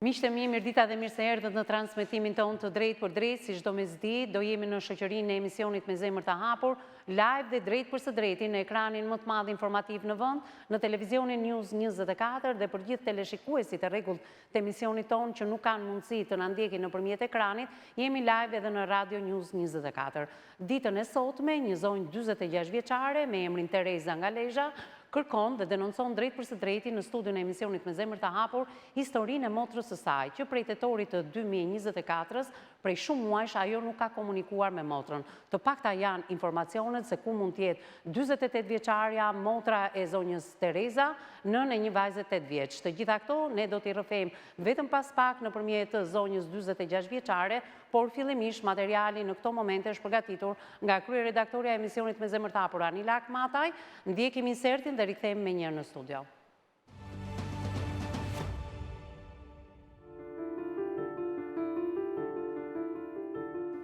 Miqtë e mi, mirëdita dhe mirë se erdhët në transmetimin tonë të drejt për drejt, si çdo mesditë, do jemi në shoqërinë e emisionit Me Zemër të Hapur, live dhe drejt për së drejti në ekranin më të madh informativ në vend, në televizionin News 24 dhe për gjithë teleshikuesit e rregullt të emisionit tonë që nuk kanë mundësi të na ndjekin nëpërmjet ekranit, jemi live edhe në Radio News 24. Ditën e sotme, një zonjë 46 vjeçare me emrin Tereza nga Lezhë kërkon dhe denoncon drejt për së drejti në studion e emisionit Me Zemër të Hapur historinë e motrës së saj, që prej tetorit të 2024-s, prej shumë muajsh ajo nuk ka komunikuar me motrën. Të pakta janë informacionet se ku mund tjetë 48 vjeçarja, motra e zonjës Tereza, nën e një vajze 8 vjeç. Të gjitha këto ne do t'i rrëfejmë vetëm pas pak nëpërmjet zonjës 46 vjeçare, por fillimisht materiali në këto momente është përgatitur nga kryeredaktoria e emisionit Me Zemër të Hapur Anila Akmataj. Ndjekim insertin dhe rikthehemi me njërë në studio.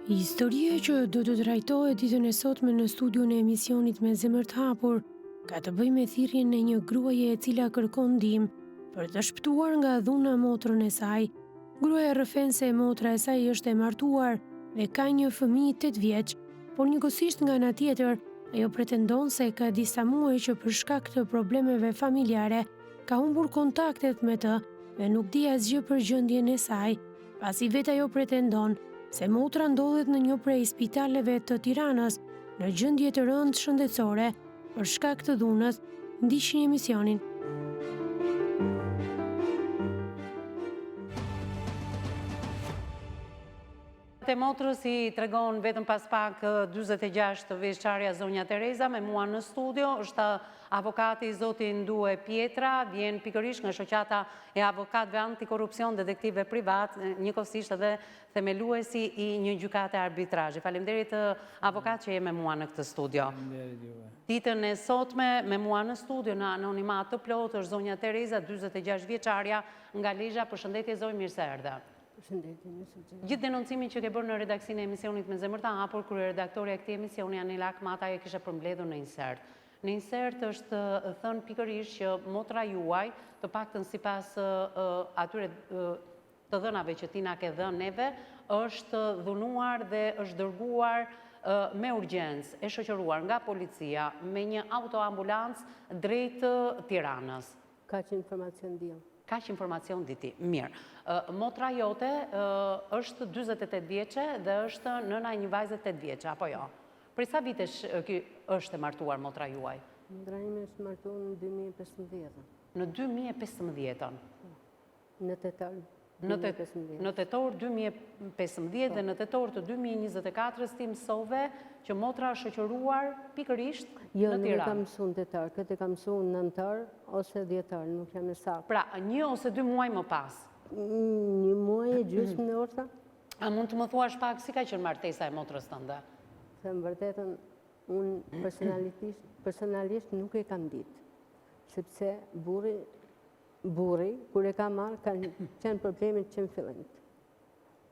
Historia që do të trajtohet ditën e sotme në studion e emisionit Me Zemër të Hapur ka të bëjë me thirrjen e një gruaje e cila kërkon ndihmë për të shpëtuar nga dhuna motrën e saj. Gruaja rrëfen se motra e saj është e martuar dhe ka një fëmijë 8 vjeç, por njëkohësisht nga ana tjetër, ajo pretendon se ka disa muaj që për shkak të problemeve familjare ka humbur kontaktet me të dhe nuk di asgjë për gjendjen e saj, pasi vetë ajo pretendon se motra ndodhet në një prej spitaleve të Tiranës në gjendje të rëndë shëndetësore për shkak të dhunës. Ndiqni emisionin. Te motrës i tregon vetëm pas pak 46 vjeçaria zonja Tereza, me mua në studio është avokati zoti Ndue Pietra, vjen pikërisht nga shoqata e avokatëve antikorrupsion detektive privat, njëkohësisht edhe themeluesi i një gjykate arbitrazhi. Faleminderit avokat që je me mua në këtë studio. Ditën e sotme me mua në studio në anonimat të plotë është zonja Tereza, 46 vjeçaria nga Lezhë. Përshëndetje zonjë, mirë se erdha. Gjithë denoncimin që ke bërë në redaksinë e emisionit Me Zemër të Hapur, kryeredaktoria e këtij emisioni Anila Akmataj e kishte përmbledhur në insert. Në insert është thënë pikërisht që motra juaj, të paktën sipas atyre të dhënave që ti na ke dhënë neve, është dhunuar dhe është dërguar me urgjencë, e shoqëruar nga policia me një autoambulancë drejt Tiranës. Kaq informacion diam. Kaq informacion diti. Mirë. Motra jote është 48 vjeçe dhe është nëna e një vajze 8 vjeçe, apo jo? Prej sa vitesh është e martuar motra juaj? Motra ime është martuar në 2015. Në 2015. Në tetor. Në tetor 2015 dhe në tetor të 2024 ti mësove që motra është shoqëruar pikërisht në Tiranë. Jo, nuk kam mësuar tetor, këtë kam mësuar nëntor ose dhjetor, nuk jam e saktë. Pra, 1 ose 2 muaj më pas. 1 muaj e gjysmë në orta. A mund të më thuash pak si ka qenë martesa e motrës tënde? Se më vërtetën, unë personalisht nuk e kam ditë, sepse burri, kur e ka marrë, kanë qenë problemet që në fillimit.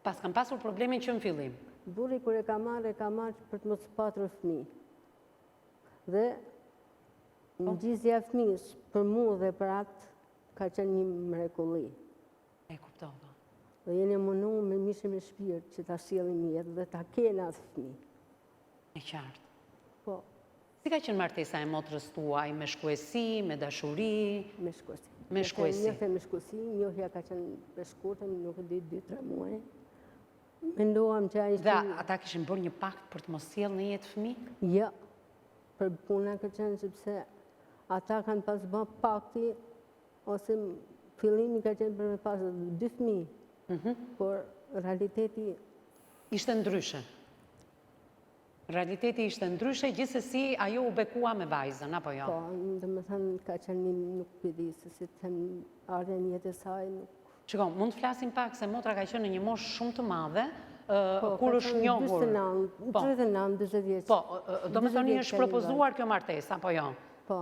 Pas kanë pasur problemet që në fillim? Burri, kur e ka marrë për të mos patur fëmijë. Dhe në gjizja fëmijës, për mu dhe për atë, ka qenë një mrekulli. E kuptova. Dhe jene mënu me mishë me shpirt që ta sjellim jetë dhe ta kena atë fëmijë. E qartë. Po. Si ka qenë martesa e motrës tuaj, me shkuesi, me dashuri? Me shkuesi. Me shkuesi. Njëfte me shkuesi, njohja ka qenë me shkurtën, nuk e di 2-3 muaj. Mendoam që a ishte... Dhe ata kishin bërë një pakt për të mos sjellë në jetë fëmijë? Ja, për puna ka qenë sepse ata kanë pas bë pakti, ose fillimi ka qenë për me pas 2 fëmijë, por realiteti... Ishte ndryshe. Realiteti ishte ndryshe, gjithsesi ajo u bekua me vajzën, apo jo? Po, dhe më thënë ka qenë nuk pidi, se si të thënë ardhe një jetë e saj nuk... Qiko, mund të flasim pak se motra ka qenë në një moshë shumë të madhe, kur është njohur... 39-40 vjeç. Po, do me thoni është propozuar kjo martesa, apo jo? Po.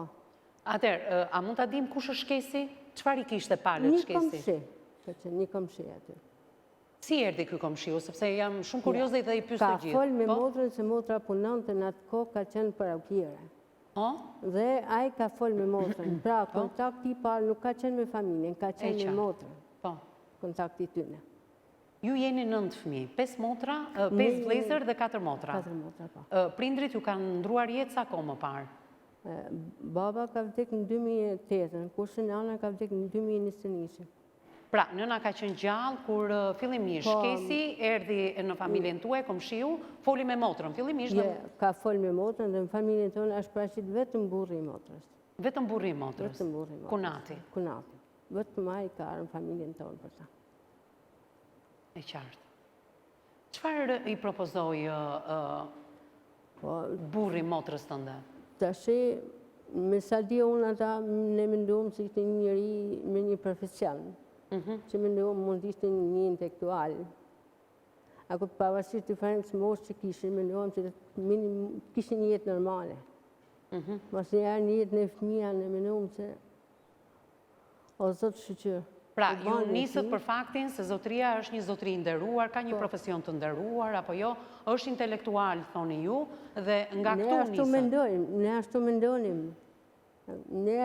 Atëherë, a mund të dim kush është shkesi? Çfarë i kishte palët shkesi? Një komshi aty. Si erdi ky komshiu, sepse jam shumë kurioze dhe i pyes të gjithë. Ka fol me motrën se motra punonte në atë kohë ka qenë paraukjere. Dhe ai ka fol me motrën. Pra, kontakti i parë nuk ka qenë me familjen, ka qenë me motrën. kontakti tyne. Ju jeni 9 fëmijë, 5 motra, 5 vëllezër dhe 4 motra. 4 motra, po. Prindrit ju kanë ndruar jetë sa kohë më parë? Baba ka vdek në 2008, kurse nana ka vdek në 2021. Pra, nëna ka qenë gjallë kur fillimisht Kesi erdhi në familjen tuaj, komshiu, foli me motrën, fillimisht. Ka fol me motrën dhe në familjen tonë është paraqit vetëm burri i motrës. Vetëm burri i motrës? Vetëm burri i motrës. Kunati? Kunati. Vetëm ai ka në familjen tonë për ta. E qartë. Çfarë i propozoi burri motrës tënde? Tashi, me sa di unë ata ne menduam se ishte një njeri me një profesion. Që menduam mund ishte një intelektual. Ako pavarësisht diferencës moshë që kishin, menduam që kishin një jetë normale. Mas njëherë një jetë në fëmija ne menduam se o zotë shqyqyrë. Pra, ju nisët për faktin se zotëria është një zotëri nderuar, ka një profesion të nderuar, apo jo, është intelektual, thoni ju, dhe nga këtu nisët. Ne ashtu mendonim. Ne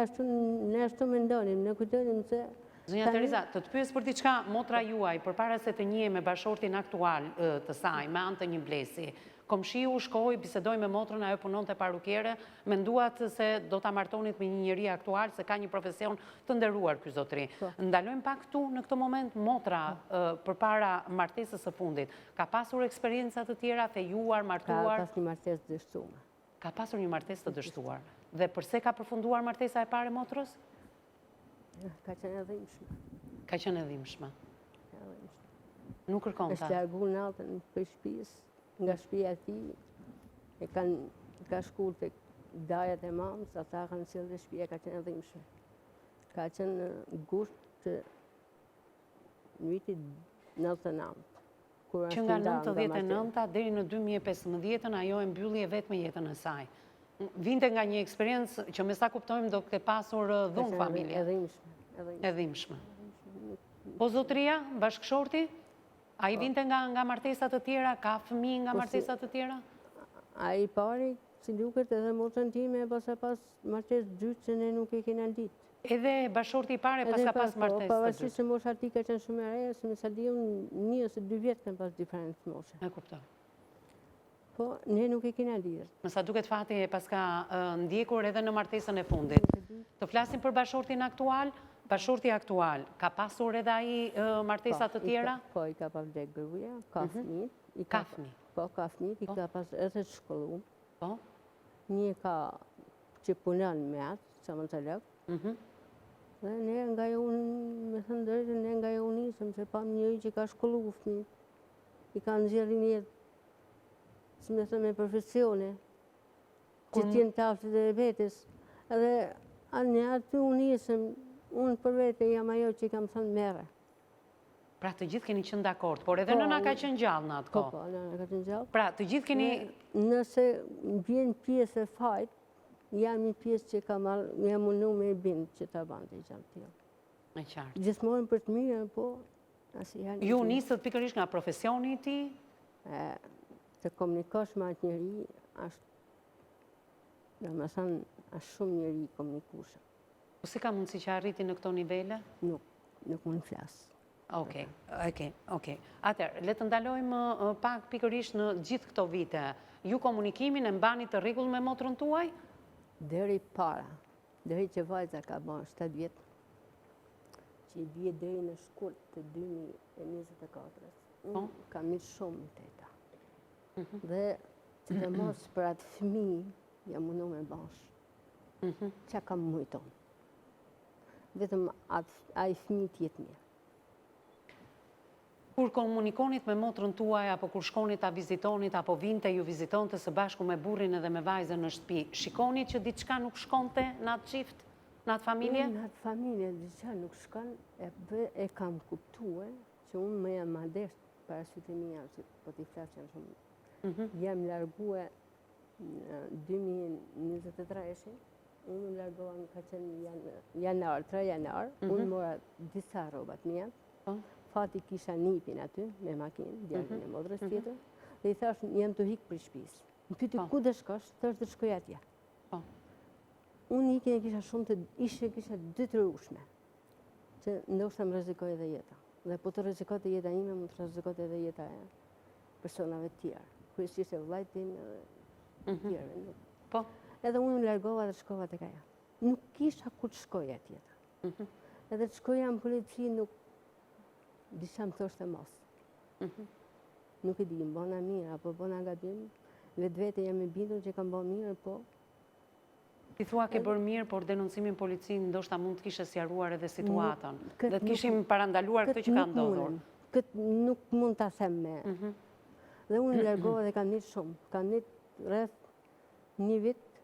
ashtu mendonim, ne kujtonim se... Zonja Teresa, të pyes për diçka, motra juaj, përpara se të njihe me bashortin aktual të saj, me anë të një blesi, komshiu shkoi, bisedoi me motrën, ajo punonte parukere, menduat se do ta martonit me një njeri aktual, se ka një profesion të nderuar ky zotëri. Ndalojmë pak këtu në këtë moment, motra përpara martesës së fundit, ka pasur eksperienca të tjera, thejuar, martuar? Ka pasur një martesë të dështuar. Ka pasur një martesë të dështuar. Dhe përse ka përfunduar martesa e parë e motrës? Ka qenë e dhimbshme. Ka qenë e dhimbshme. Nuk kërkon ta. Është largu natën për shtëpisë, nga shtëpia e tij, e ka shkuar tek dajat e mamës, ata kanë sjellë dhe shtëpia ka qenë e dhimbshme. Ka qenë gusht të vitit 99. Që nga 99-a deri në 2015 ajo e mbylli e vetë me jetën e saj. Vinte nga një eksperiencë që me sa kuptojmë do këtë pasur dhunë familje. E dhimbshme. Po zotëria, bashkëshorti, a i vinte nga martesat të tjera, ka fëmijë nga martesat të tjera? A i pari, si duket edhe motrën time, pas martes dytë që ne nuk e kena ditë. Edhe bashkëshorti i pare pas ka pas martes të dytë? Pavarësisht se mosha ti ka qenë shumë e reja, se me sa di unë 1 ose 2 vjetë kanë pas diferencë moshe. E kuptoj. Po, ne nuk e kena dirë. Më sa duket fati pas ka ndjekur edhe në martesën e fundit. Të flasim për bashortin aktual, bashorti aktual, ka pasur edhe ai martesat të tjera? Po, i ka pas vdek gruaja, ka fëmijë. Ka fëmijë? Po, ka fëmijë, i ka pas edhe të shkolluar. Po? Një ka që punon me atë, që më të lëkë. Dhe ne nga jo unë, me thënë drejtë, ne nga jo unë nisëm, se pam njëri që ka shkollu fëmijë. I ka nxjerrin jetë, si me thënë me profesione, që t'jenë taftit e vetës. Edhe anë aty unë nisëm, unë për vete jam ajo që i kam thënë mere. Pra të gjithë keni qenë dakord, por edhe nëna ka qenë gjallë në atë kohë. Po, nëna ka qenë gjallë. Pra të gjithë keni... Nëse vjen pjesë e fajt, jam një pjesë që jam mundu me i bindë që ta bante i gjallë tjilë. E qartë. Gjithmonë për të mirë, po... Ju nisët pikërisht nga profesioni ti? Të komunikosh me atë njëri, dhe me thënë, është shumë njëri komunikushëm. Po si ka mundësi që arriti në këto nivele? Nuk mund flasë. Okej. Atëherë, le të ndalojmë pak pikërisht në gjithë këto vite. Ju komunikimin e mbani të rregull me motrën tuaj? Deri para, deri që vajza ka bën 7 vjetë, që i bje deri në shkurt të 2024. Unë kam mirë shumë të eta. Dhe që të mos për atë fëmi, jam mundu me bashkë. Qa kam mujton. Vetëm a i fëmi tjetë mirë. Kur komunikonit me motrën tuaj, apo kur shkonit ta vizitonit, apo vinte ju vizitonte së bashku me burrin edhe me vajzën në shtëpi, shikonit që diçka nuk shkonte në atë qift, në atë familje? Në atë familje diçka nuk shkon, e kam kuptue që unë me jam madesht para sytë mija, që po t'i flasën shumë. Jam largue në 2023, unë largohan ka qenë janar, 3 janar, unë mora disa robat mija, fati kisha nipin aty, me makinë, djarën e modrës tjetër, dhe i thash, jam të hikë për shpisë. Në pyti ku dhe shkosh, thash dhe shkoj atje. Unë ikin e kisha shumë të ishe, kisha 2 të rushme, që ndoshta më rrezikoj edhe jeta. Dhe po të rrezikote jeta ime, mund të rrezikote edhe jeta e personave tjerë. Kryesisht e vllajtin edhe tjerë. Po. Edhe unë largova dhe shkova tek ajo. Nuk kisha ku të shkoja tjetër. Edhe të shkoja në polici nuk disha më thoshte mos. Nuk e di, më bona mirë apo bona gabim. Vetvete jam e bindur që kam bërë mirë, po Ti thua ke bërë mirë, por denoncimin policinë ndoshta mund të kishe sqaruar edhe situatën. Dhe të kishim parandaluar këtë që ka ndodhur. Këtë nuk mund ta them me. Dhe unë largova dhe kam njët shumë. Kam njët rreth 1 vit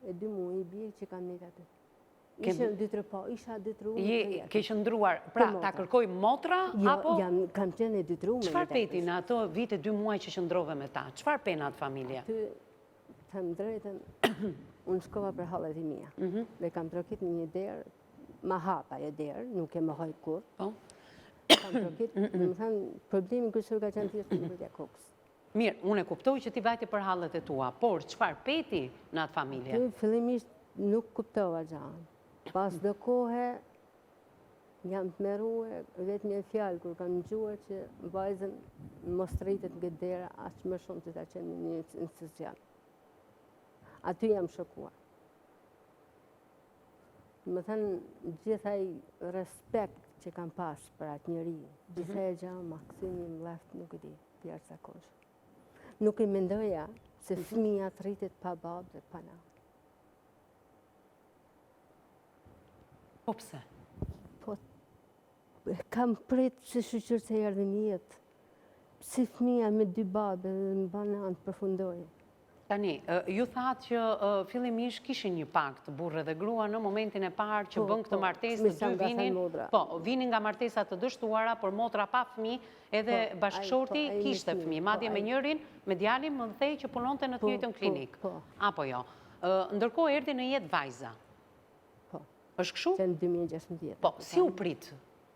e 2 muaj i bie që kam njët aty. Isha 2-3 po, isha 2-3 unë. Ke qëndruar, pra ta kërkoj motra apo? Jo, kam qenë 2-3 unë. Çfarë peti në ato vite 2 muaj që qëndrove me ta? Çfarë penat familje? Ty, them drejtën, unë shkova për hallet i mia. Dhe kam trokit një derë, ma hapa e derë, nuk e më hoj kur. Kam trokit, dhe më thënë, problemi kryesor ka qenë thjesht në përtja kokës. Mirë, unë e kuptoj që ti vajte për hallet e tua, por çfarë peti në atë familje? Ty fillimisht nuk kuptova gjanë. Pas do kohë jam të merue vetëm një fjalë kur kam dëgjuar që vajzën mos rritet nga dera aq më shumë se ta qenë në një institucion. Aty jam shokuar. Më thënë, gjithaj respekt që kam pas për atë njëri, gjithaj e gjë ma këthimi më left nuk e di, jashtëzakonshëm. Nuk i mendoja se fëmia të rritet pa babë dhe pa nanë. Po pse? Po, kam prit që shqyqyrë të erdhe një jetë. Si fëmia me 2 babë dhe më banë anë të përfundoj. Tani, ju thatë që fillimisht kishin një pakt burrë dhe grua në momentin e parë që bën këtë martesë të dy vinin. Po, vinin nga martesa të dështuara, por motra pa fëmijë edhe bashkëshorti kishte fëmijë. Madje me njërin, me djalin më dhej që punonte në të njëjtën klinik. Apo jo. Ndërkohë erdhi në jetë vajza. Është kështu? Që në 2016. Po, si u prit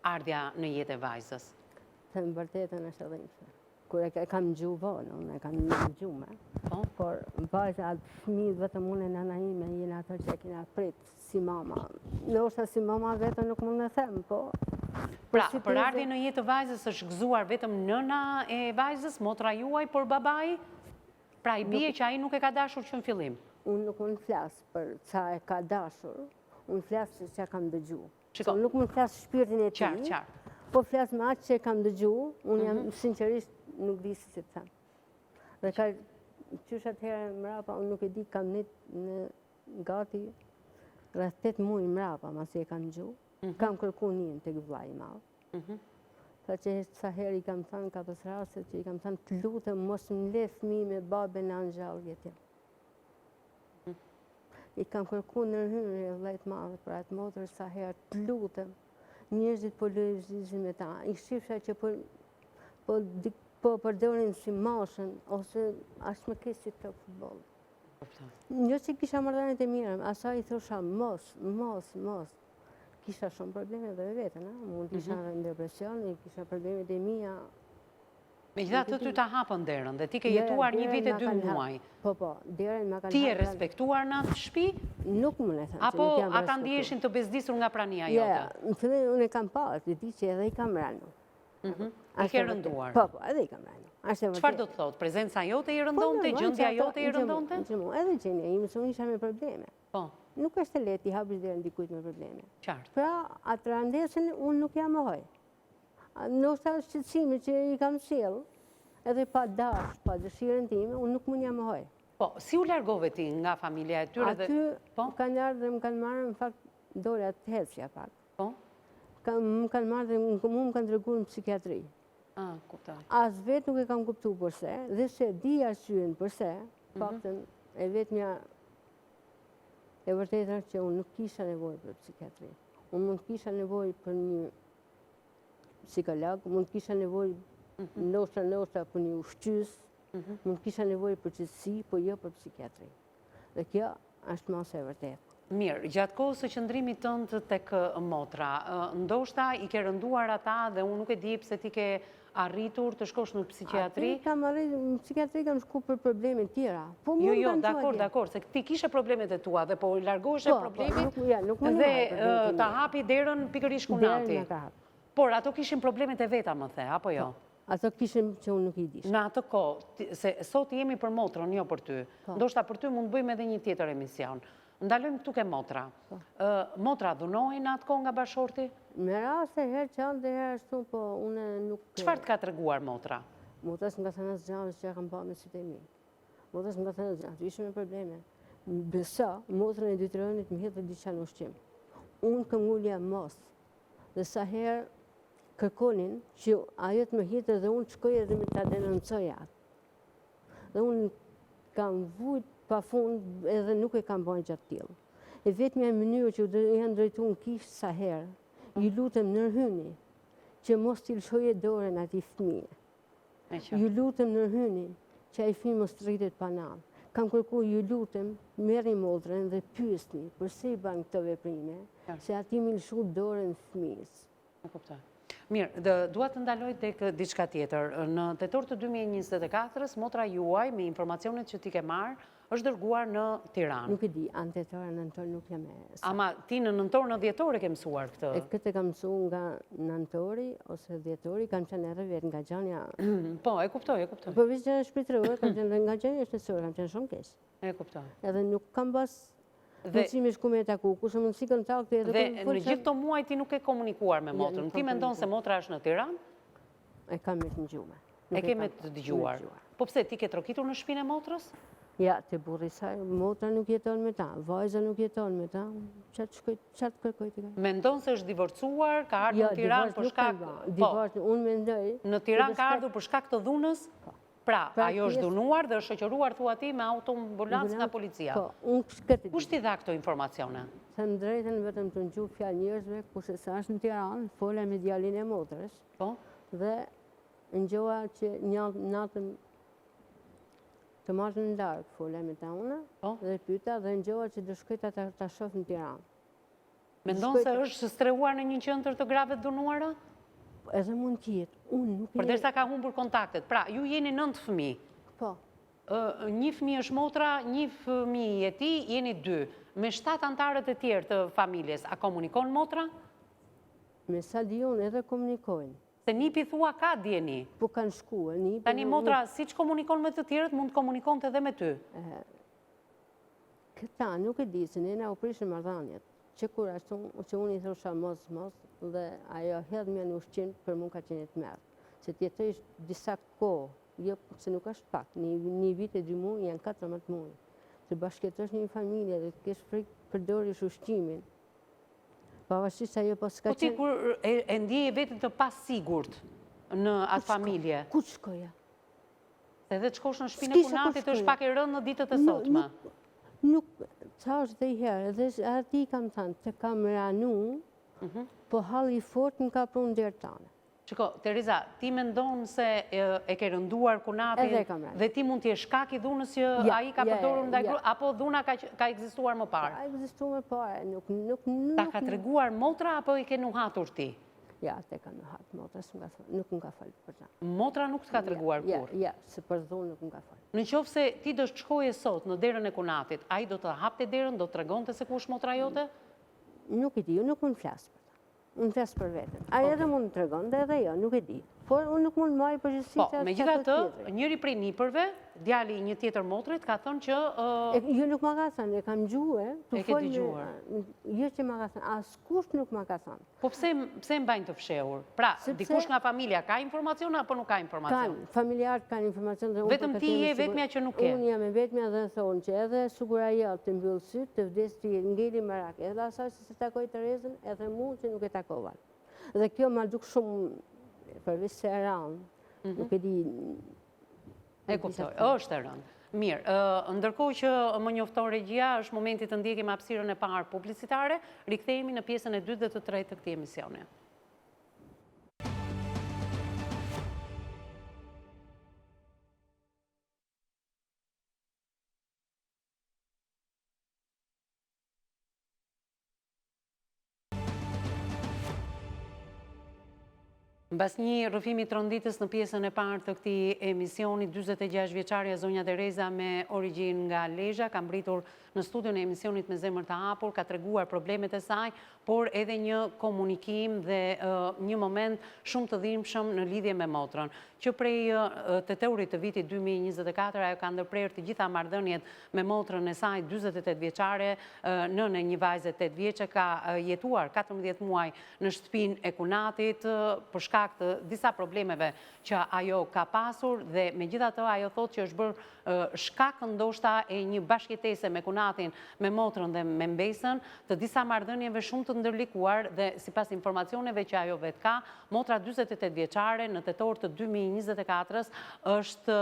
ardhja në jetë e vajzës? Të më vërtetën është edhe një. Kur e kam gju vonë, unë e kam një gju me. Por vajza atë fëmijë vetëm unë e nana ime, jena ato që e kina prit si mama. Në është si mama vetëm nuk mund me them, po. Pra, për ardhje në jetë e vajzës është gëzuar vetëm nëna e vajzës, motra juaj, por babai? Pra, i bie që ai nuk e ka dashur që në fillim? Unë nuk mund flasë për ca e ka dashur. Unë flasë që kam dëgju. Nuk mund flasë shpirtin e ti, po flasë me atë që kam dëgju, unë jam sinqerisht nuk di si të them. Dhe ka qysh atëherë mrapa, unë nuk e di, kam në gati rreth 8 muaj mrapa, masi e kam dëgju, kam kërku njën të vllai i madh. Tha që sa herë i kam thënë ka pas raste që i kam thënë të lutem mos më le fëmijë me babën në angjallje tim. I kam kërku në hyrje vllajt madhe për atë motër sa herë të lutem. Njerëzit po lëvizin me ta. I shifsha që po përdorin si mashën ose ashtë më keq si të futboll. Jo që kisha marrëdhënie të mira, asaj i thosha mos. Kisha shumë probleme dhe vetën, mund isha në depresion, kisha problemet e mia. Megjithatë ty ta hapën derën dhe ti ke jetuar 1 vit e 2 muaj. Po, derën ma kanë hapën. Ti e respektuar në atë shtëpi? Nuk më le thënë. Apo ata ndiheshin të bezdisur nga prania jote? Në fillim unë e kam parë, të di që edhe i kam rënë. I ke rënduar? Po, edhe i kam rënë. Çfarë do të thotë? Prezenca jote i rëndonte, gjendja jote i rëndonte? Edhe gjendja ime, se unë isha me probleme. Po. Nuk është e lehtë i hapësh derën dikujt me probleme. Qartë. Pra, atë rëndesën unë nuk jam mohoj. Ndoshta shqetësimi që i kam sjell, edhe pa dash, pa dëshirën time, unë nuk mund jam mohoj. Po, si u largove ti nga familja e tyre? Aty kanë ardhur dhe më kanë marrë, në fakt, dola të hecja pak. Po? Më kanë marrë dhe më kanë treguar në psikiatri. Kuptoj. As vetë nuk e kam kuptu përse, dhe se di arsyen përse, faktën e vetëmja e vërtetë që unë nuk kisha nevojë për psikiatri. Unë mund kisha nevojë për një psikolog, mund kisha nevojë ndoshta për një ushqys, mund kisha nevojë për qetësi, po jo për psikiatri. Dhe kjo është më e vërtetë. Mirë, gjatë kohës së qëndrimit tënd tek motra, ndoshta i ke rënduar ata dhe unë nuk e di pse ti ke arritur të shkosh në psikiatri? Kam arritur në psikiatri, kam shku për probleme tjera. Jo, dakor, se ti kishe problemet e tua dhe po largoheshe problemit dhe ta hapi derën pikërisht kunati. Por ato kishin problemet e veta, më the, apo jo? Ato kishin që unë nuk i disha. Në atë kohë, se sot jemi për motrën, jo për ty. Ndoshta për ty mund bëjmë edhe një tjetër emision. Ndalojmë këtu ke motra. Motra dhunohen atë kohë nga bashorti? Me raste herë që anë dhe herë ashtu, po une nuk... Çfarë të ka treguar motra? Motras nga thënë asë gjave që kam pa me sytë e mi. Motras nga thënë asë gjave, ishë me probleme. Besa, motrën e dytëronit më hitë dhe diqa në ushqim. Unë këm ullja mos. Dhe sa herë kërkonin që ajo të më hitë dhe unë shkoj edhe me ta denoncoj atë. Dhe unë kam vujt pa fund edhe nuk e kam bojnë gjatë tjilë. E vetë një mënyrë që janë drejtu në kishë sa herë, ju lutëm nërhyni që mos t'i lëshoje dorën ati fëmije. Ju lutëm nërhyni që a i fëmi mos të rritet panam. Kam kërku ju lutëm, merri motrën dhe pyesni përse i banë këto veprime, se ati mi lëshu dorën fëmijës. E kuptoj. Mirë, dua të ndaloj tek diçka tjetër. Në tetor të 2024-s, motra juaj, me informacionet që ti ke marrë, është dërguar në Tiranë. Nuk e di, anë tetor, nëntor nuk jam e... Ama ti në nëntor, në dhjetor e ke mësuar këtë? E këtë kam mësu nga nëntori ose dhjetori, kam qenë edhe vetë nga gjanja... Po, e kuptoj. Po vishë gjanja shpritërore, kam qenë nga gjanja shtetësore, kam qenë shumë kesh. E kuptoj. Edhe nuk kam bas mundësimi shku me taku, ku se mundësi kontakti edhe... Dhe në gjithë të muaj ti nuk e komunikuar me motrën. Ti mendon se motra është në Tiranë? E kam me të ndgjume. E ke me të dëgjuar. Po pse, ti ke trokitur në shtëpinë e motrës? Ja, të burri saj, motra nuk jeton me ta, vajza nuk jeton me ta, qatë kërkoj të ka? Mendon se është divorcuar, ka ardhur në Tiranë për shkak... Divorc, unë mendoj... Në Tiranë ka ardhur për shkak të dhunës? Pra, ajo është dhunuar dhe është shoqëruar, thua ti, me autoambulancë nga policia. Po, unë këtë... Kush t'i dha këto informacione? Se më drejten vetëm të nëgju fjalë njerëzve, kurse sa është në Tiranë, fola me djalin e motrës, dhe ngjoha që një natën të marrë në largë, fola me ta una, dhe pyta, dhe ngjoha që do shkoj ta shoh në Tiranë. Mendon se është streuar në një qendër të grave të dhunuara? Edhe mund tjetë, unë nuk... Përderisa ka humbur kontaktet. Pra, ju jeni 9 fëmijë. Po. Një fëmijë është motra, një fëmijë e ti, jeni 2. Me 7 antarët e tjerë të familjes, a komunikon motra? Me sa di unë edhe komunikojnë. Se nipi thua ka djeni. Po kanë shkuar, nipi... Tani motra, si që komunikon me të tjerët, mund të komunikon të edhe me ty. Këta nuk e di, se nena u prishë marrëdhëniet. Që kur ashtu që unë i thosha mos, dhe ajo hedhë me në ushqim për mund ka qenë të merë. Se tjetër ishtë disa kohë, jo se nuk është pak, një vit e 2 muaj janë 14 muaj. Se bashkëtosh një familje dhe të kesh frikë përdorish ushqimin. Pavarësisht ajo pas ka qenë... Po ti kur e ndjeje vetën të pas sigurt në atë familje? Ku të shkoja? Edhe të shkosh në shtëpinë e punatit është pak e rëndë në ditët e sotme. Nuk, ca është dhe i herë, edhe ati kam thënë, të kam ranu, po halli fort në ka prunë dherë tane. Qiko, Teresa, ti mendon se e ke rënduar kunatin dhe ti mund t'je shkak i dhunës që a i ka përdorur ndaj grupit, apo dhuna ka ekzistuar më parë? Ka ekzistuar më parë, nuk... Ta ka treguar motra apo i ke nuhatur ti? Ja, te ka nuhatur motra, nuk më ka falë për ta. Motra nuk t'ka treguar kur? Ja, se për dhunë nuk më ka falë. Në qoftë se ti do shkoje sot në derën e kunatit, a i do të hapte derën, do të tregonte se kush motra jote? Nuk i di, nuk mund flasë për ta. Unë flasë për vetën. A edhe mund të tregon, dhe edhe jo, nuk e di. Por unë nuk mund marrë përgjithësi që Po, me gjitha të, njëri prej nipërve, djali një tjetër motrit, ka thënë që... Jo nuk ma ka thënë, e kam gjue, e ke dëgjuar. Jo që ma ka thënë, as kush nuk ma ka thënë. Po pse mbajnë të fshehur? Pra, dikush nga familja ka informacion apo nuk ka informacion? Kanë, familjarët kanë informacion. Vetëm ti je vetmja që nuk ke? Unë jam e vetmja dhe thonë që edhe sugura jo të mbyllë sytë, të vdes të ngeli marak, edhe asaj që se takoj Terezën, edhe mu që nuk e takovan. Dhe kjo ma duk shumë përveç se e rëndë, nuk e di... E kuptoj, është e rëndë. Mirë, ndërkohë që më njofton regjia, është momenti të ndjekim hapësirën e parë publicitare, rikthehemi në pjesën e 2 dhe të 3 të këtij emisioni. Mbas një rrëfimi tronditës në pjesën e parë të këtij emisioni, 46 vjeçaria zonja Tereza me origjinë nga Lezhë ka mbritur në studion e emisionit Me Zemër të Hapur, ka treguar problemet e saj, por edhe një komunikim dhe një moment shumë të dhimbshëm në lidhje me motrën. Që prej teteurit të vitit 2024, ajo ka ndërprerë të gjitha marrëdhëniet me motrën e saj 48 vjeçare, nënë e një vajze 8 vjeçe, ka jetuar 14 muaj në shtëpinë e kunatit për shkak të disa problemeve që ajo ka pasur dhe megjithatë ajo thotë që është bërë shkak ndoshta e një bashkëjetese me kunatin, me motrën dhe me mbesën, të disa marrëdhënieve shumë të ndërlikuar dhe sipas informacioneve që ajo vet ka, motra 48 vjeçare në tetor të 2024-s është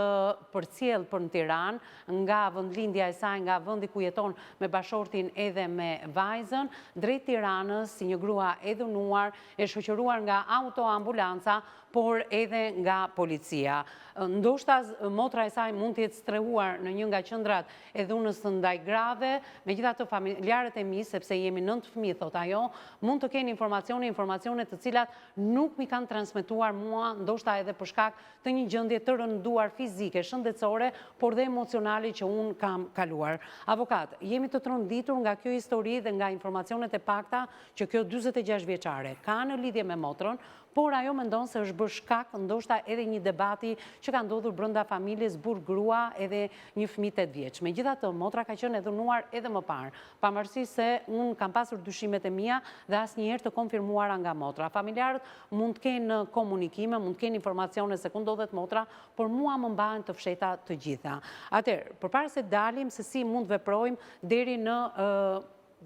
përcjell për në Tiranë nga vendlindja e saj, nga vendi ku jeton me bashortin edhe me vajzën, drejt Tiranës si një grua e dhunuar, e shoqëruar nga autoambulanca, por edhe nga policia. Ndoshta motra e saj mund të jetë strehuar në një nga qendrat e dhunës së ndaj grave, megjithatë familjarët e mi, sepse jemi 9 fëmijë, thot ajo, mund të kenë informacione të cilat nuk mi kanë transmetuar mua, ndoshta edhe për shkak të një gjendje të rënduar fizike, shëndetësore, por dhe emocionale që unë kam kaluar. Avokat, jemi të tronditur nga kjo histori dhe nga informacionet e pakta që kjo 46 vjeçare ka në lidhje me motrën, por ajo mendon se është bërë shkak ndoshta edhe një debati që ka ndodhur brenda familjes burr-grua edhe një fëmijë 8 vjeç. Megjithatë, motra ka qenë e dhunuar edhe më parë, pavarësisht se unë kam pasur dyshimet e mia dhe asnjëherë të konfirmuara nga motra. Familjarët mund të kenë komunikime, mund të kenë informacione se ku ndodhet motra, por mua më mbahen të fsheta të gjitha. Atëherë, përpara se dalim se si mund veprojmë deri në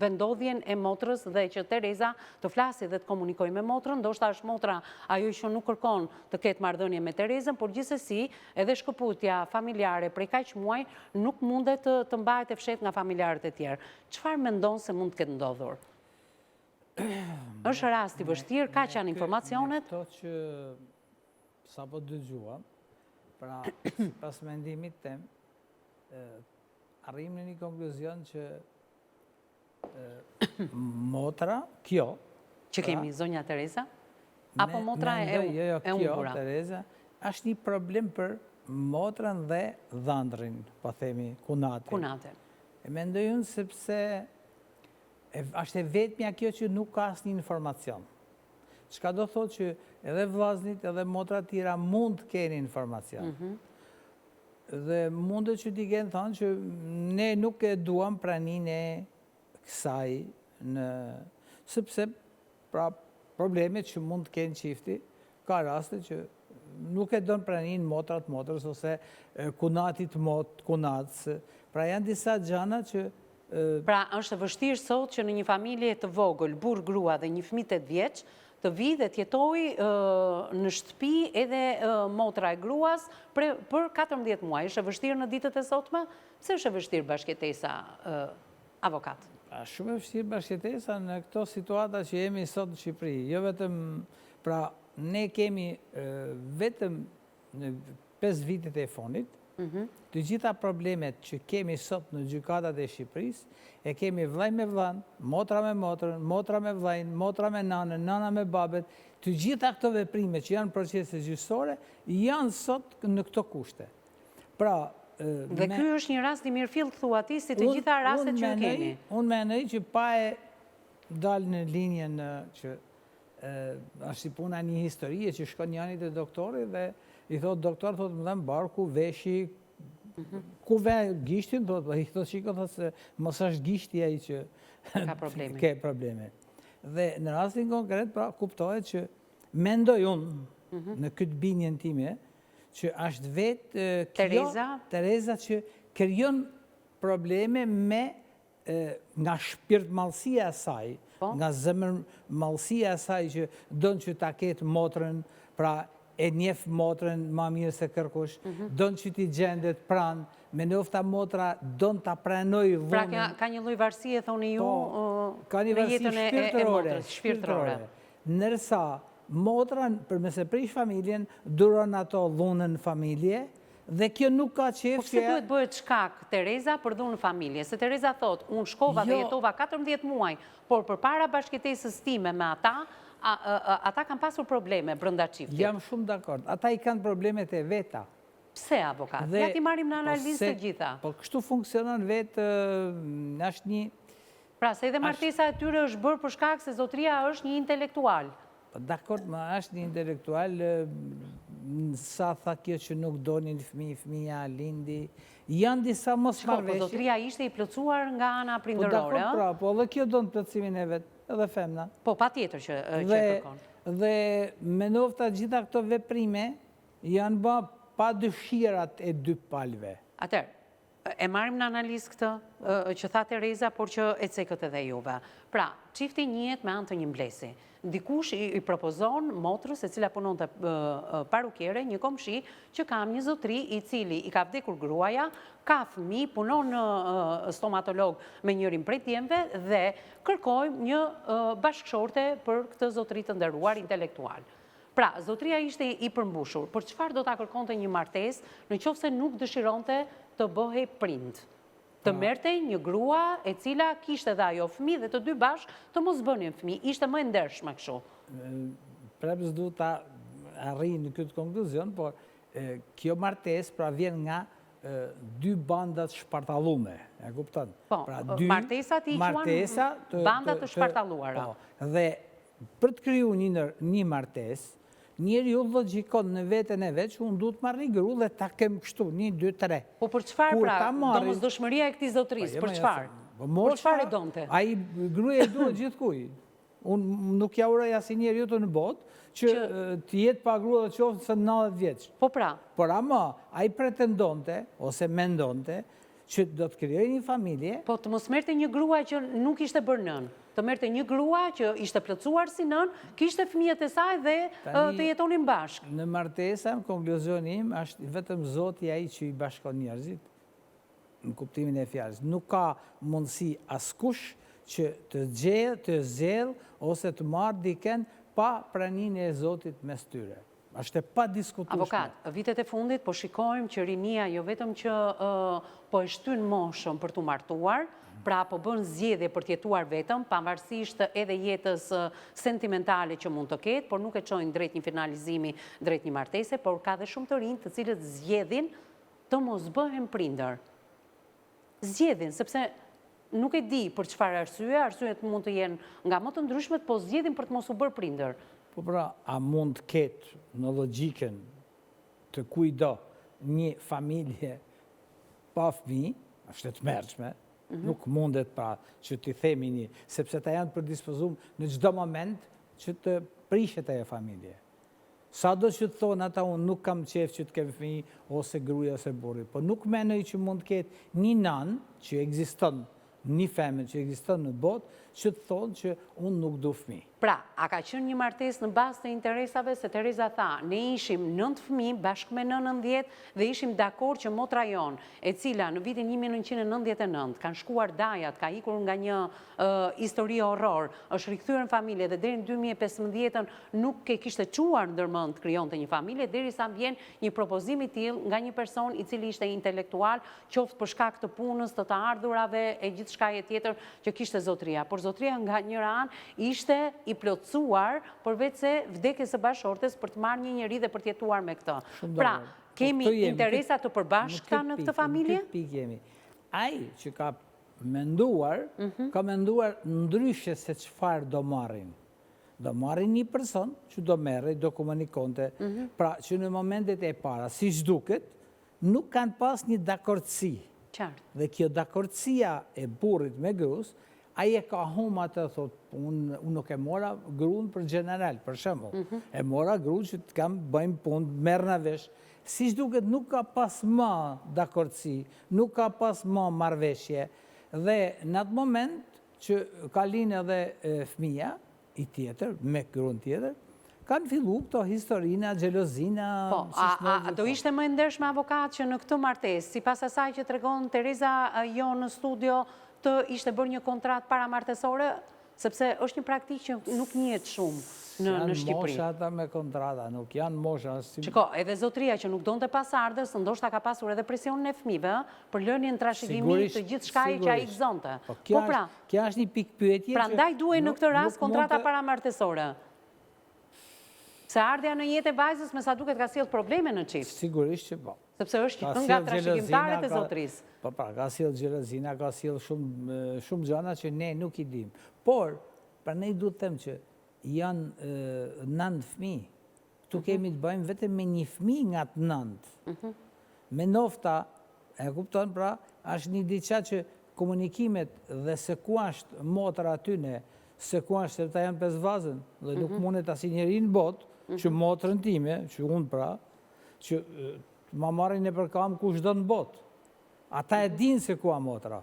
vendodhjen e motrës dhe që Tereza të flasi dhe të komunikojë me motrën, ndoshta është motra ajo që nuk kërkon të ketë marrëdhënie me Terezën, por gjithsesi edhe shkëputja familjare prej kaq muaj nuk mundet të mbahet e fshetë nga familjarët e tjerë. Çfarë mendon se mund të ketë ndodhur? Është rast i vështirë, kaq janë informacionet. Ato që sapo dëgjua, pra pas mendimit tim, arrim në një konkluzion që motra, kjo... Që kemi zonja Tereza? Apo motra e umbura? Tereza, është një problem për motrën dhe dhëndrin, po themi, kunatin. Kunatin. E mendoj unë sepse është e vetmja kjo që nuk ka asnjë informacion. Çka do thotë që edhe vllaznit edhe motra tjera mund të kenë informacion. Dhe mundet që t'i kenë thënë që ne nuk e duam praninë e kësaj sepse pra problemet që mund të kenë qifti, ka raste që nuk e don praninë motrës ose kunatit kunatës. Pra janë disa gjana që... Pra është e vështirë sot që në një familje të vogël, burr, grua dhe një fëmijë 8 vjeç, të vi dhe t'jetoj në shtëpi edhe motra e gruas për 14 muaj. Është e vështirë në ditët e sotme? Pse është e vështirë bashkëjetesa, avokat? Shumë e vështirë bashkëjetesa në këto situata që jemi sot në Shqipëri. Jo vetëm, pra ne kemi vetëm në 5 vitet e fundit, të gjitha problemet që kemi sot në gjykatat e Shqipërisë, e kemi vllaj me vllain, motra me motrën, motra me vllain, motra me nanën, nana me babet, të gjitha këto veprime që janë procese gjyqësore, janë sot në këto kushte. Pra, dhe ky është një rast i mirëfillt thua ti si të gjitha rastet që kemi. Unë mendoj që pa e dalë në linjen që është si puna një historie që shkon njëri te doktori dhe i thot doktor, thot më dhem barku, veshi, ku ve gishtin, thot, i thot shiko, thot se mos është gishti ai që ke probleme. Dhe në rastin konkret, pra kuptohet që mendoj unë në këtë bindjen time, që është vetë Tereza që krijon probleme nga shpirtmallësia e saj, nga zemërmallësia e saj që don që ta ketë motrën, pra e njeh motrën më mirë se kërkush, don që t'i gjendet pranë, me nofta motra don ta pranoj vënën. Pra ka një lloj varësie thoni ju në jetën e motrës, shpirtërore. Ndërsa motra, përmes e prish familjen, duron ato dhunën familje, dhe kjo nuk ka qef... Po pse duhet bëhet shkak Tereza për dhunën familje? Se Tereza thot, unë shkova dhe jetova 14 muaj, por përpara bashkëjetesës time me ata kanë pasur probleme brenda çiftit. Jam shumë dakord. Ata i kanë problemet e veta. Pse avokat? Ja ti marim në analizë të gjitha. Po kështu funksionon vetë është një... Pra, se edhe martesa e tyre është bërë për shkak se zotria është një intelektual. Dakord, ma është një intelektual, sa tha kjo që nuk do një fëmija, lindi, janë disa mos marrëveshje. Po zotria ishte i plotësuar nga ana prindërore. Po dakord, pra, po dhe kjo do në plotësimin e vetë, edhe femna. Po, pa tjetër që kërkon. Dhe me nofta gjitha këto veprime, janë ba pa dëshirat e dy palve. Atër, e marim në analizë këtë, që tha Tereza, por që e cekët edhe juve. Pra, çifti njihet me anë të një mblesi. Dikush i propozon motrës e cila punon të parukere, një komshi që kam një zotri i cili i ka vdekur gruaja, ka fëmijë, punon në stomatolog me njërin prej djemve dhe kërkojmë një bashkëshorte për këtë zotri të nderuar intelektual. Pra, zotria ishte i përmbushur, për çfarë do ta kërkonte një martesë në qoftë se nuk dëshironte të bëhej prind? Të merte një grua e cila kishte dhe ajo fëmijë dhe të dy bashkë të mos bënin fëmijë. Ishte më e ndershme kështu. Prapës du ta arrijë në këtë konkluzion, por kjo martesë pra vjen nga dy bandat shpartallume. E kupton? Po, martesat i quan bandat të shpartalluara. Dhe për të kriju një martesë, njeri ju logjikon në vetën e vetë që unë du të marrë një gru dhe ta kem kështu, 1, 2, 3. Po për qëfar pra, domosdoshmëria e këtij zotrisë, për qëfar? Për qëfar e donte? A i gruja e duhet gjithë kuj. Unë nuk ja uroj asnjë njeri ju të në botë që të jetë pa grua dhe qoftë së 90 vjeç. Po pra? Por ama, a i pretendonte, ose mendonte, që do të krijoj një familje. Po të mos merte një grua që nuk ishte bërë nën. Të merte një grua që ishte plotësuar si nën, kishte fëmijët e saj dhe të jetonin bashkë. Në martesa, në konkluzionim, është vetëm Zoti ai që i bashkon njerëzit, në kuptimin e fjalës. Nuk ka mundësi askush që të zgjell ose të marrë diken pa praninë e Zotit mes tyre. Është e pa diskutueshme. Avokat, vitet e fundit po shikojmë që rinia jo vetëm që po e shtyn moshën për të martuar, pra po bën zgjedhje për të jetuar vetëm, pavarësisht edhe jetës sentimentale që mund të ketë, por nuk e çojnë drejt një finalizimi, drejt një martese, por ka dhe shumë të rinj të cilët zgjedhin të mos bëhen prindër. Zgjedhin, sepse nuk e di për çfarë arsye, arsyet mund të jenë nga më të ndryshmet, po zgjedhin për të mos u bërë prindër. Po pra, a mund të ketë në logjikën të kujdo një familje pa fëmijë, është e tmerrshme, nuk mundet pra që t'i themi një, sepse ta janë përdispozuar në çdo moment që të prishet ajo familje. Sa do që të thonë ata unë nuk kam qef që të kem fëmijë, ose gruaja ose burri, po nuk menoj që mund të ketë një nan që ekziston, një femër që ekziston në botë, që të thonë që unë nuk du fëmijë. Pra, a ka qenë një martesë në bazë të interesave, se Tereza tha, ne ishim 9 fëmijë bashkë me 19 dhe ishim dakord që motra jonë, e cila në vitin 1999 kanë shkuar dajat, ka ikur nga një histori horror, është rikthyer në familje dhe deri në 2015 nuk e kishte çuar ndërmend të krijonte një familje, derisa vjen një propozim i tillë nga një person i cili ishte intelektual, qoftë për shkak të punës, të ardhurave e gjithçkaje tjetër që kishte zotria. Por zotria nga njëra anë ishte i plotësuar, përveç se vdekjes së bashkëshortes për të marrë një njeri dhe për të jetuar me këtë. Pra, kemi interesa të përbashkëta në këtë familje? Në këtë pikë jemi. Ai që ka menduar ndryshe se çfarë do marrin. Do marrin një person që do merrej, do komunikonte, pra që në momentet e para, siç duket, nuk kanë pas një dakordsi. Qartë. Dhe kjo dakordsia e burrit me gruas, ai e ka humbur atë, thot, unë nuk e mora gruan për general, për shembull. E mora gruan që të kam bëjmë punë, merrna vesh. Siç duket nuk ka pas më dakordsi, nuk ka pas më marrëveshje dhe në atë moment që ka linë edhe fëmia i tjetër me gruan tjetër, kanë fillu këto historina, xhelozina. Po, a do ishte më e ndershme avokat që në këtë martesë, sipas asaj që tregon Tereza jo në studio, të ishte bërë një kontratë paramartesore, sepse është një praktikë që nuk njihet shumë në Shqipëri. Janë mosha ata me kontrata, nuk janë mosha. Shiko, edhe zotria që nuk donte pasardhës, ndoshta ka pasur edhe presionin e fëmijëve për lënien trashëgimi të gjithë shkaj që ai gëzonte. Po pra, kjo është një pikë pyetje. Prandaj duhej në këtë rast kontrata paramartesore. Se ardhja në jetë e vajzës me sa duket ka sjellë probleme në çift. Sigurisht që po. Sepse është nga trashëgimtarët e zotërisë. Po pra, ka sjellë xhelozina, ka sjellë shumë gjëra që ne nuk i dim. Por, pra ne duhet të them që janë 9 fëmijë. Këtu kemi të bëjmë vetëm me një fëmijë nga të 9. Me nofta, e kupton pra, është një diçka që komunikimet dhe se ku është motra atyne, se ku është se ta janë 5 vazën, dhe nuk mundet asnjë njeri në botë, që motrën time, që unë pra, që ma marrin e përkam ku shdo në botë. Ata e dinë se ku a motra.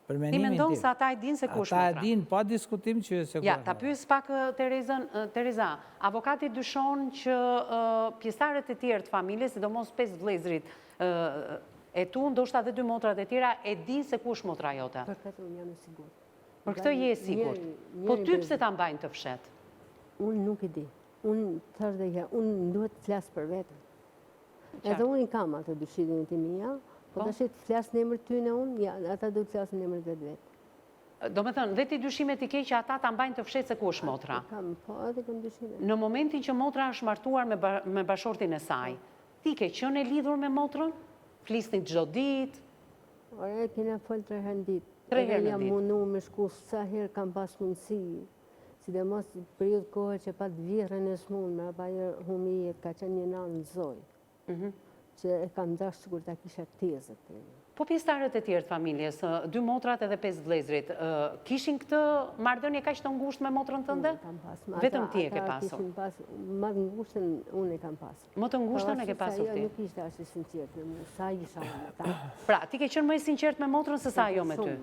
Ti mendon se ata e dinë se ku është motra? Ata e dinë, pa diskutim që se ku Ja, ta pyes pak Tereza, avokati dyshon që pjesëtarët e tjerë të familjes, sidomos 5 vëllezërit e tu, ndoshta edhe 2 motrat e tjera, e dinë se ku është motra jote. Për këtë unë jam e sigurt. Për këtë je e sigurt. Po ty pse ta mbajnë të fshet? Unë nuk e di. Unë thash dhe ja, unë duhet të flas për veten. Edhe unë i kam atë dyshimin e timia, po tash të flas në emër ty në unë, ja, ata duhet të flasin në emër vetë. Do me thënë, dhe ti dyshimet i ke që ata ta mbajnë të fshet se ku është motra? Kam, po edhe kam dyshime. Në momentin që motra është martuar me bashortin e saj, ti ke qenë e lidhur me motrën? Flisni çdo ditë? Ore, kena folë 3 herë në ditë. 3 herë në Jam ditë. mundu me shku sa herë kam pas mundësi. Sidomos periudhë kohë që pat vjerën e smunë, me abajer humijet, ka qenë një nanë në zoj. Që e kam dashur sikur ta kisha tezët. Po pjesëtarët e tjerë të familjes, 2 motrat edhe 5 vëllezërit, kishin këtë marrëdhënie kaq të ngushtë me motrën tënde? Vetëm ti e ke pasur. Më të ngushtën unë e kam pasur. Më të ngushtën e ke pasur ti. Nuk ishte ashtu sinqert me mua, sa isha me ta. Pra, ti ke qenë më i sinqert me motrën se sa ajo me ty.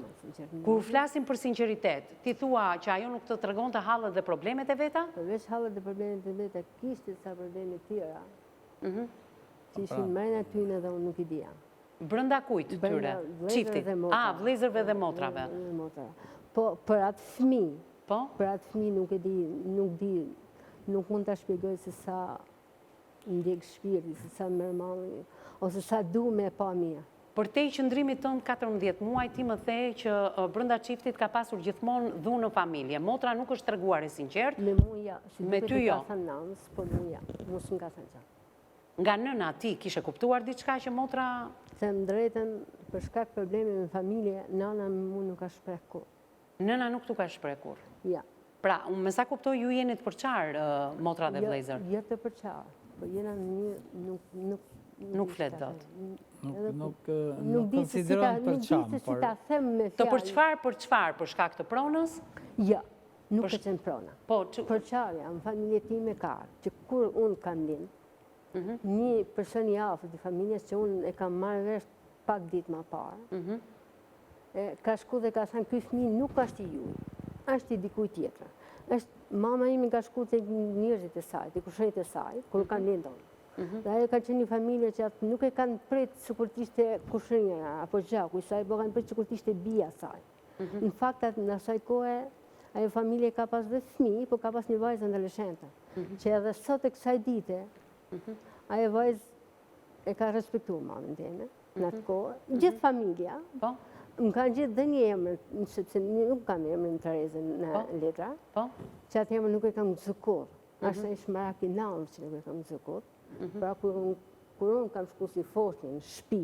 Kur flasim për sinqeritet, ti thua që ajo nuk të tregonte hallet dhe problemet e veta? Përveç hallet dhe problemet e veta, kishte sa probleme tjera. Që ishin mrena tyne dhe unë nuk i dija. Brënda kujt tyre? Çiftit? Vëllezërve dhe motrave. Po, për atë fëmijë. Po? Për atë fëmijë nuk e di, nuk mund ta shpjegoj se sa ndjek shpirti, se sa mërmalli, ose sa du me pa mia. Për te i qëndrimit tënd 14 muaj, ti më the që brënda çiftit ka pasur gjithmonë dhunë në familje. Motra nuk është treguar e sinqert. Me mua ja, me ty jo. Ka thënë nanës, po mua ja, mos m'ka thënë gjë. Nga nëna ti kishe kuptuar diçka që motra... Them drejtën, për shkak probleme me familje, nana mu nuk ka shpreh kur. Nëna nuk t'u ka shpreh kur? Ja. Pra, me sa kuptoj ju jeni të përqarë, motra dhe vëllezër? Jo të përqarë, po jena një nuk flet dot. Nuk konsideron përqarë. Si ta them me fjalë. Të për çfarë? Për shkak të pronës? Jo, nuk ka qenë prona. Përqarja, në familje time ka, që kur unë kam lind, një person i afërt i familjes që unë e kam marrë vesh pak ditë më parë, ka shku dhe ka thënë ky fëmijë nuk është i juaj, është i dikujt tjetër. Mama ime ka shku te njerëzit e saj, te kushërit e saj, kur kanë lindur. Dhe ajo ka qenë një familje që nuk e kanë prit sikur të ishte kushërinja apo gjaku i saj, po kanë prit sikur të ishte bija e saj. Në fakt në asaj kohe ajo familje ka pas dhe fëmijë, po ka pas një vajzë adoleshente, që edhe sot e kësaj dite ajo vajzë e ka respektuar mamën time në atë kohë. Gjithë familja më kanë gjithë dhe një emër, sepse nuk kam emrin Terezën në letra, që atë emër nuk e kam gëzukur. Ashtë ishë marak i nalë që nuk e kam gëzukur. Pra kur unë kam shku si foshnje në shpi,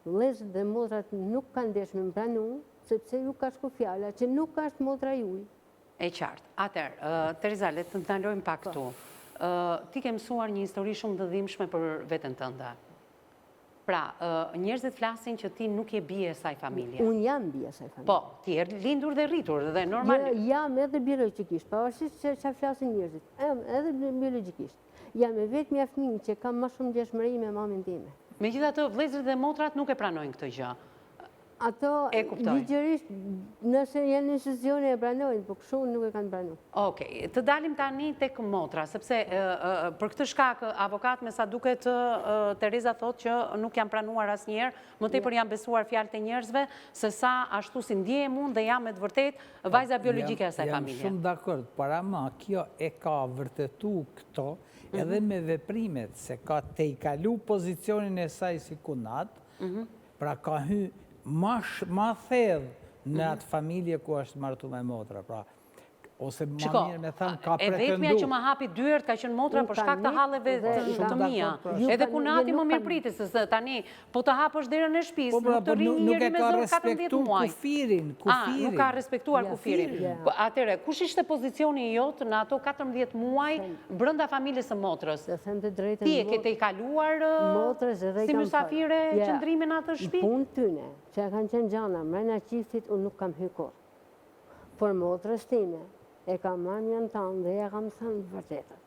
vëllezërit dhe motrat nuk kanë desh me më pranu, sepse ju ka shku fjalla që nuk është motra juj. E qartë. Atëherë, Tereza, le të ndalojmë pak këtu. Ti ke mësuar një histori shumë të dhimbshme për veten tënde. Pra, njerëzit flasin që ti nuk je bie e saj familje. Unë jam bie e saj familje. Po, ti je lindur dhe rritur dhe normal... Jam edhe biologjikisht, pavarësisht që flasin njerëzit. Edhe biologjikisht. Jam e vetmja fëmijë që kam më shumë ndjeshmëri me mamën time. Megjithatë, vëllezërit dhe motrat nuk e pranojnë këtë gjë. Ato ligjërisht, nëse janë në institucione e pranojnë, po kështu nuk e kanë pranuar. Okej, të dalim tani tek motra, sepse për këtë shkak avokat me sa duket Tereza thotë që nuk janë pranuar asnjëherë, më tepër janë besuar fjalët e njerëzve, se sa ashtu si ndjehem unë dhe jam me të vërtet vajza biologjike e asaj familje. Jam shumë dakord, para ma kjo e ka vërtetu këto edhe me veprimet, se ka te i kalu pozicionin e saj si kunat, pra ka hy ma thedh në atë familje ku është martu me motra. Pra, ose ma Shiko, mirë me thënë ka e vetmja pretendu. që ma hapi dyert ka qenë motra për shkak të halleve të mia. Edhe kunati më mirë priti, se tani, po të hapësh derën e shtëpisë, nuk të rrinë njëri me zor 14 muaj. Nuk ka respektuar kufirin. Atëre, kush ishte pozicioni jot në ato 14 muaj brenda familjes së motrës? Ti e ke te i kaluar si mysafire qëndrimin atë shtëpi? Punë tyne, që kanë qenë gjana, mrena qiftit, unë nuk kam hykur. Por motrës time, e kam marrë njën tanë dhe ja kam thënë të vërtetat.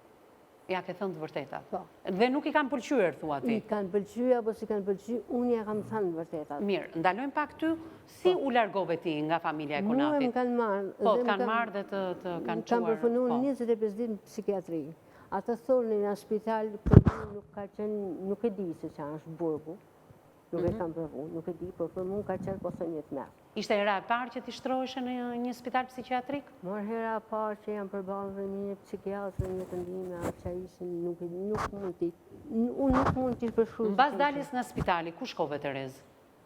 Ja ke thënë të vërtetat. Po. Dhe nuk i kanë pëlqyer, thua ti. I kanë pëlqyer apo si kanë pëlqyer, unë ja kam thënë të vërtetat. Mirë, ndalojmë pak ty, si u largove ti nga familja e Kunatit? Mua më kanë marrë. Po, kanë marrë dhe të kanë quar. Kam përfunu 25 ditë në psikiatri. Ata thonë në spital, nuk e di se që është burgu. Nuk e kam përvu, nuk e di, por për mund ka qenë po thënë një të mërë. Ishte hera e parë që ti shtroheshe në një spital psikiatrik? Mor hera e parë që jam përballë dhe një psikiatrë, një të ndime, që ishin nuk mund t'i... Unë nuk mund t'i përshru. Në bas dalis nga spitali, ku shkove Terez?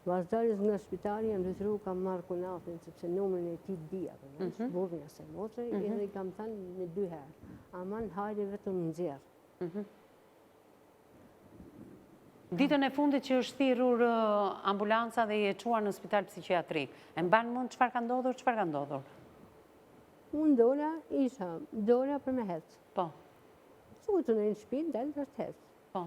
Bas dalis nga spitali, jam detru kam marrë Kunatin, sepse numrin e ti dhja, është burgin asaj motre, edhe i kam thënë në 2 herë. Aman, hajde vetëm në zjerë. Ditën e fundit që është thirrur ambulanca dhe i e quar në spital psikiatrik, e mban mend çfarë ka ndodhur? Unë dola për me hecë. Po. Sutë në një shtëpi, dalë për të hecë. Po.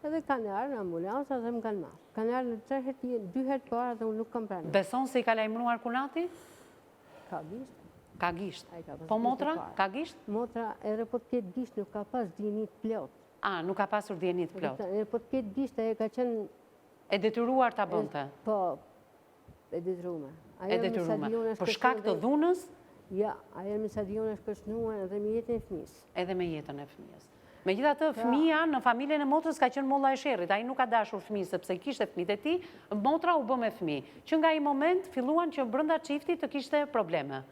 Edhe kanë ardhur në ambulanca dhe më kanë marrë. Kanë ardhur 3 herë, 2 herë para dhe unë nuk kam pranuar. Beson se i ka lajmëruar Kunati? Ka gisht. Ka gisht. Po motra? Ka gisht? Motra, edhe po të ketë gisht nuk ka pas dinit plot. Nuk ka pasur djenit plot. Po të ketë gisht, ajo ka qenë... E detyruar ta bënte? Po, e detyruar. E detyruar. Për shkak të dhunës? Ja, ajo me stadion është kërcënuar edhe me jetën e fëmijës. Edhe me jetën e fëmijës. Megjithatë, fëmia në familjen e motrës ka qenë molla e sherrit. Ai nuk ka dashur fëmijë sepse kishte fëmijët e tij, motra u bë me fëmijë. Që nga ai moment filluan që brenda çiftit të kishte probleme.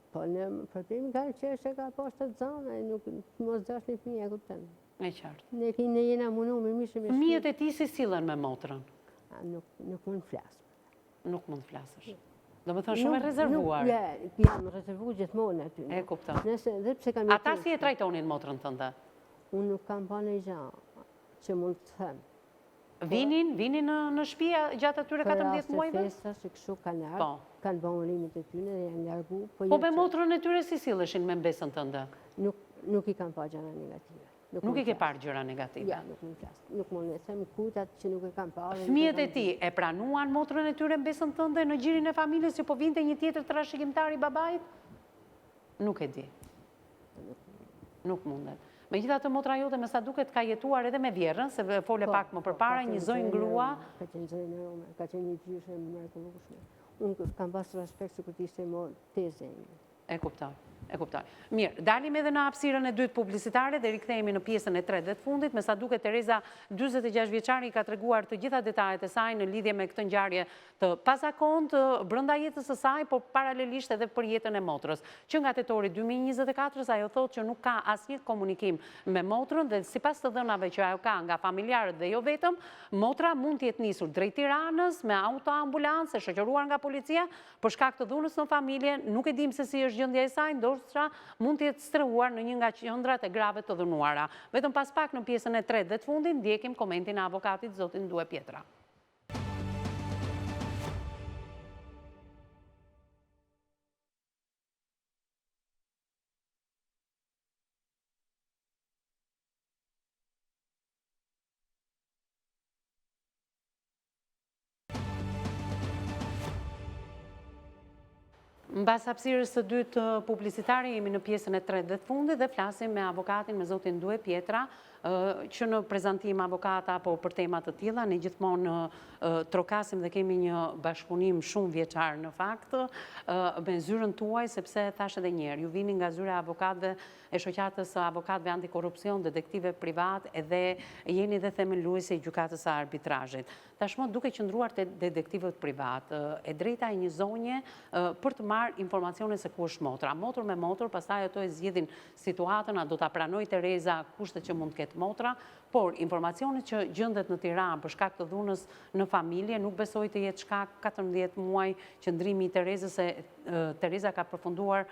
Po në problemi ka që është e ka poshtë të zanë, nuk mos dash një fëmijë, e kupton. E qartë. Ne jena mundu me mishë me fëmijët e tij si sillen me motrën? Nuk mund të flas. Nuk mund të flasësh. Do më thonë shumë e rezervuar. Jam rezervuar gjithmonë aty. E kupton. Ata si e trajtonin motrën tënde? Unë nuk kam pa në gjë që mund të them. Vinin në shtëpi gjatë atyre 14 muajve? Për festa që kështu kanë ardhur, kanë bënë urimit e tyre dhe janë largu. Po me motrën e tyre si silleshin me mbesën tënde? Nuk i kam pa gjëra negative. Nuk i ke parë gjëra negative? Ja, nuk mund të flas. Nuk mund të them kujtat që nuk e kam parë. Fëmijët e tij e pranuan motrën e tyre mbesën tënde në gjirin e familjes që po vinte një tjetër trashëgimtar i babait? Nuk e di. Nuk mundet. Megjithatë motra jote me sa duket ka jetuar edhe me vjerrën, se fole pak më përpara, një zonjë grua. Ka qenë zonjë në Rome, ka qenë një gjyshe mrekullueshme. Unë kam pas respekt se kur ishte më teze. E kuptoj. Mirë, dalim edhe në hapësirën e dytë publicitare dhe rikthehemi në pjesën e tretë dhe të fundit. Me sa duket Tereza, 46 vjeçari ka treguar të gjitha detajet e saj në lidhje me këtë ngjarje të pazakontë brenda jetës së saj, por paralelisht edhe për jetën e motrës. Që nga tetori 2024 ajo thotë që nuk ka asnjë komunikim me motrën dhe sipas të dhënave që ajo ka nga familjarët dhe jo vetëm, motra mund të jetë nisur drejt Tiranës me autoambulancë e shoqëruar nga policia për shkak të dhunës në familje. Nuk e dim se si është gjendja e saj, ndoshta mund të jetë strehuar në një nga qendrat e grave të dhunuara. Vetëm pas pak në pjesën e tretë dhe të fundit ndjekim komentin e avokatit zotin Due Pietra. Mbas hapësirës së dytë publicitare jemi në pjesën e tretë dhe të fundit dhe flasim me avokatin, me zotin Due Pietra, që në prezantim avokata apo për tema të tilla ne gjithmonë trokasim dhe kemi një bashkëpunim shumë vjeçar në fakt me zyrën tuaj, sepse thash edhe një herë, ju vini nga zyra e avokatëve e shoqatës së avokatëve antikorrupsion, detektive privat, edhe jeni dhe themeluesi i gjykatës së arbitrazhit. Tashmë duke qëndruar te detektivët privat, e drejta e një zonje për të marrë informacione se ku është motra. Motor me motor, pastaj ato e zgjidhin situatën, a do ta pranoj Tereza kushtet që mund të ketë motra, por informacionet që gjendet në Tiranë për shkak të dhunës në familje nuk besoj të jetë shkak 14 muaj qëndrimi i Terezës, se Tereza ka përfunduar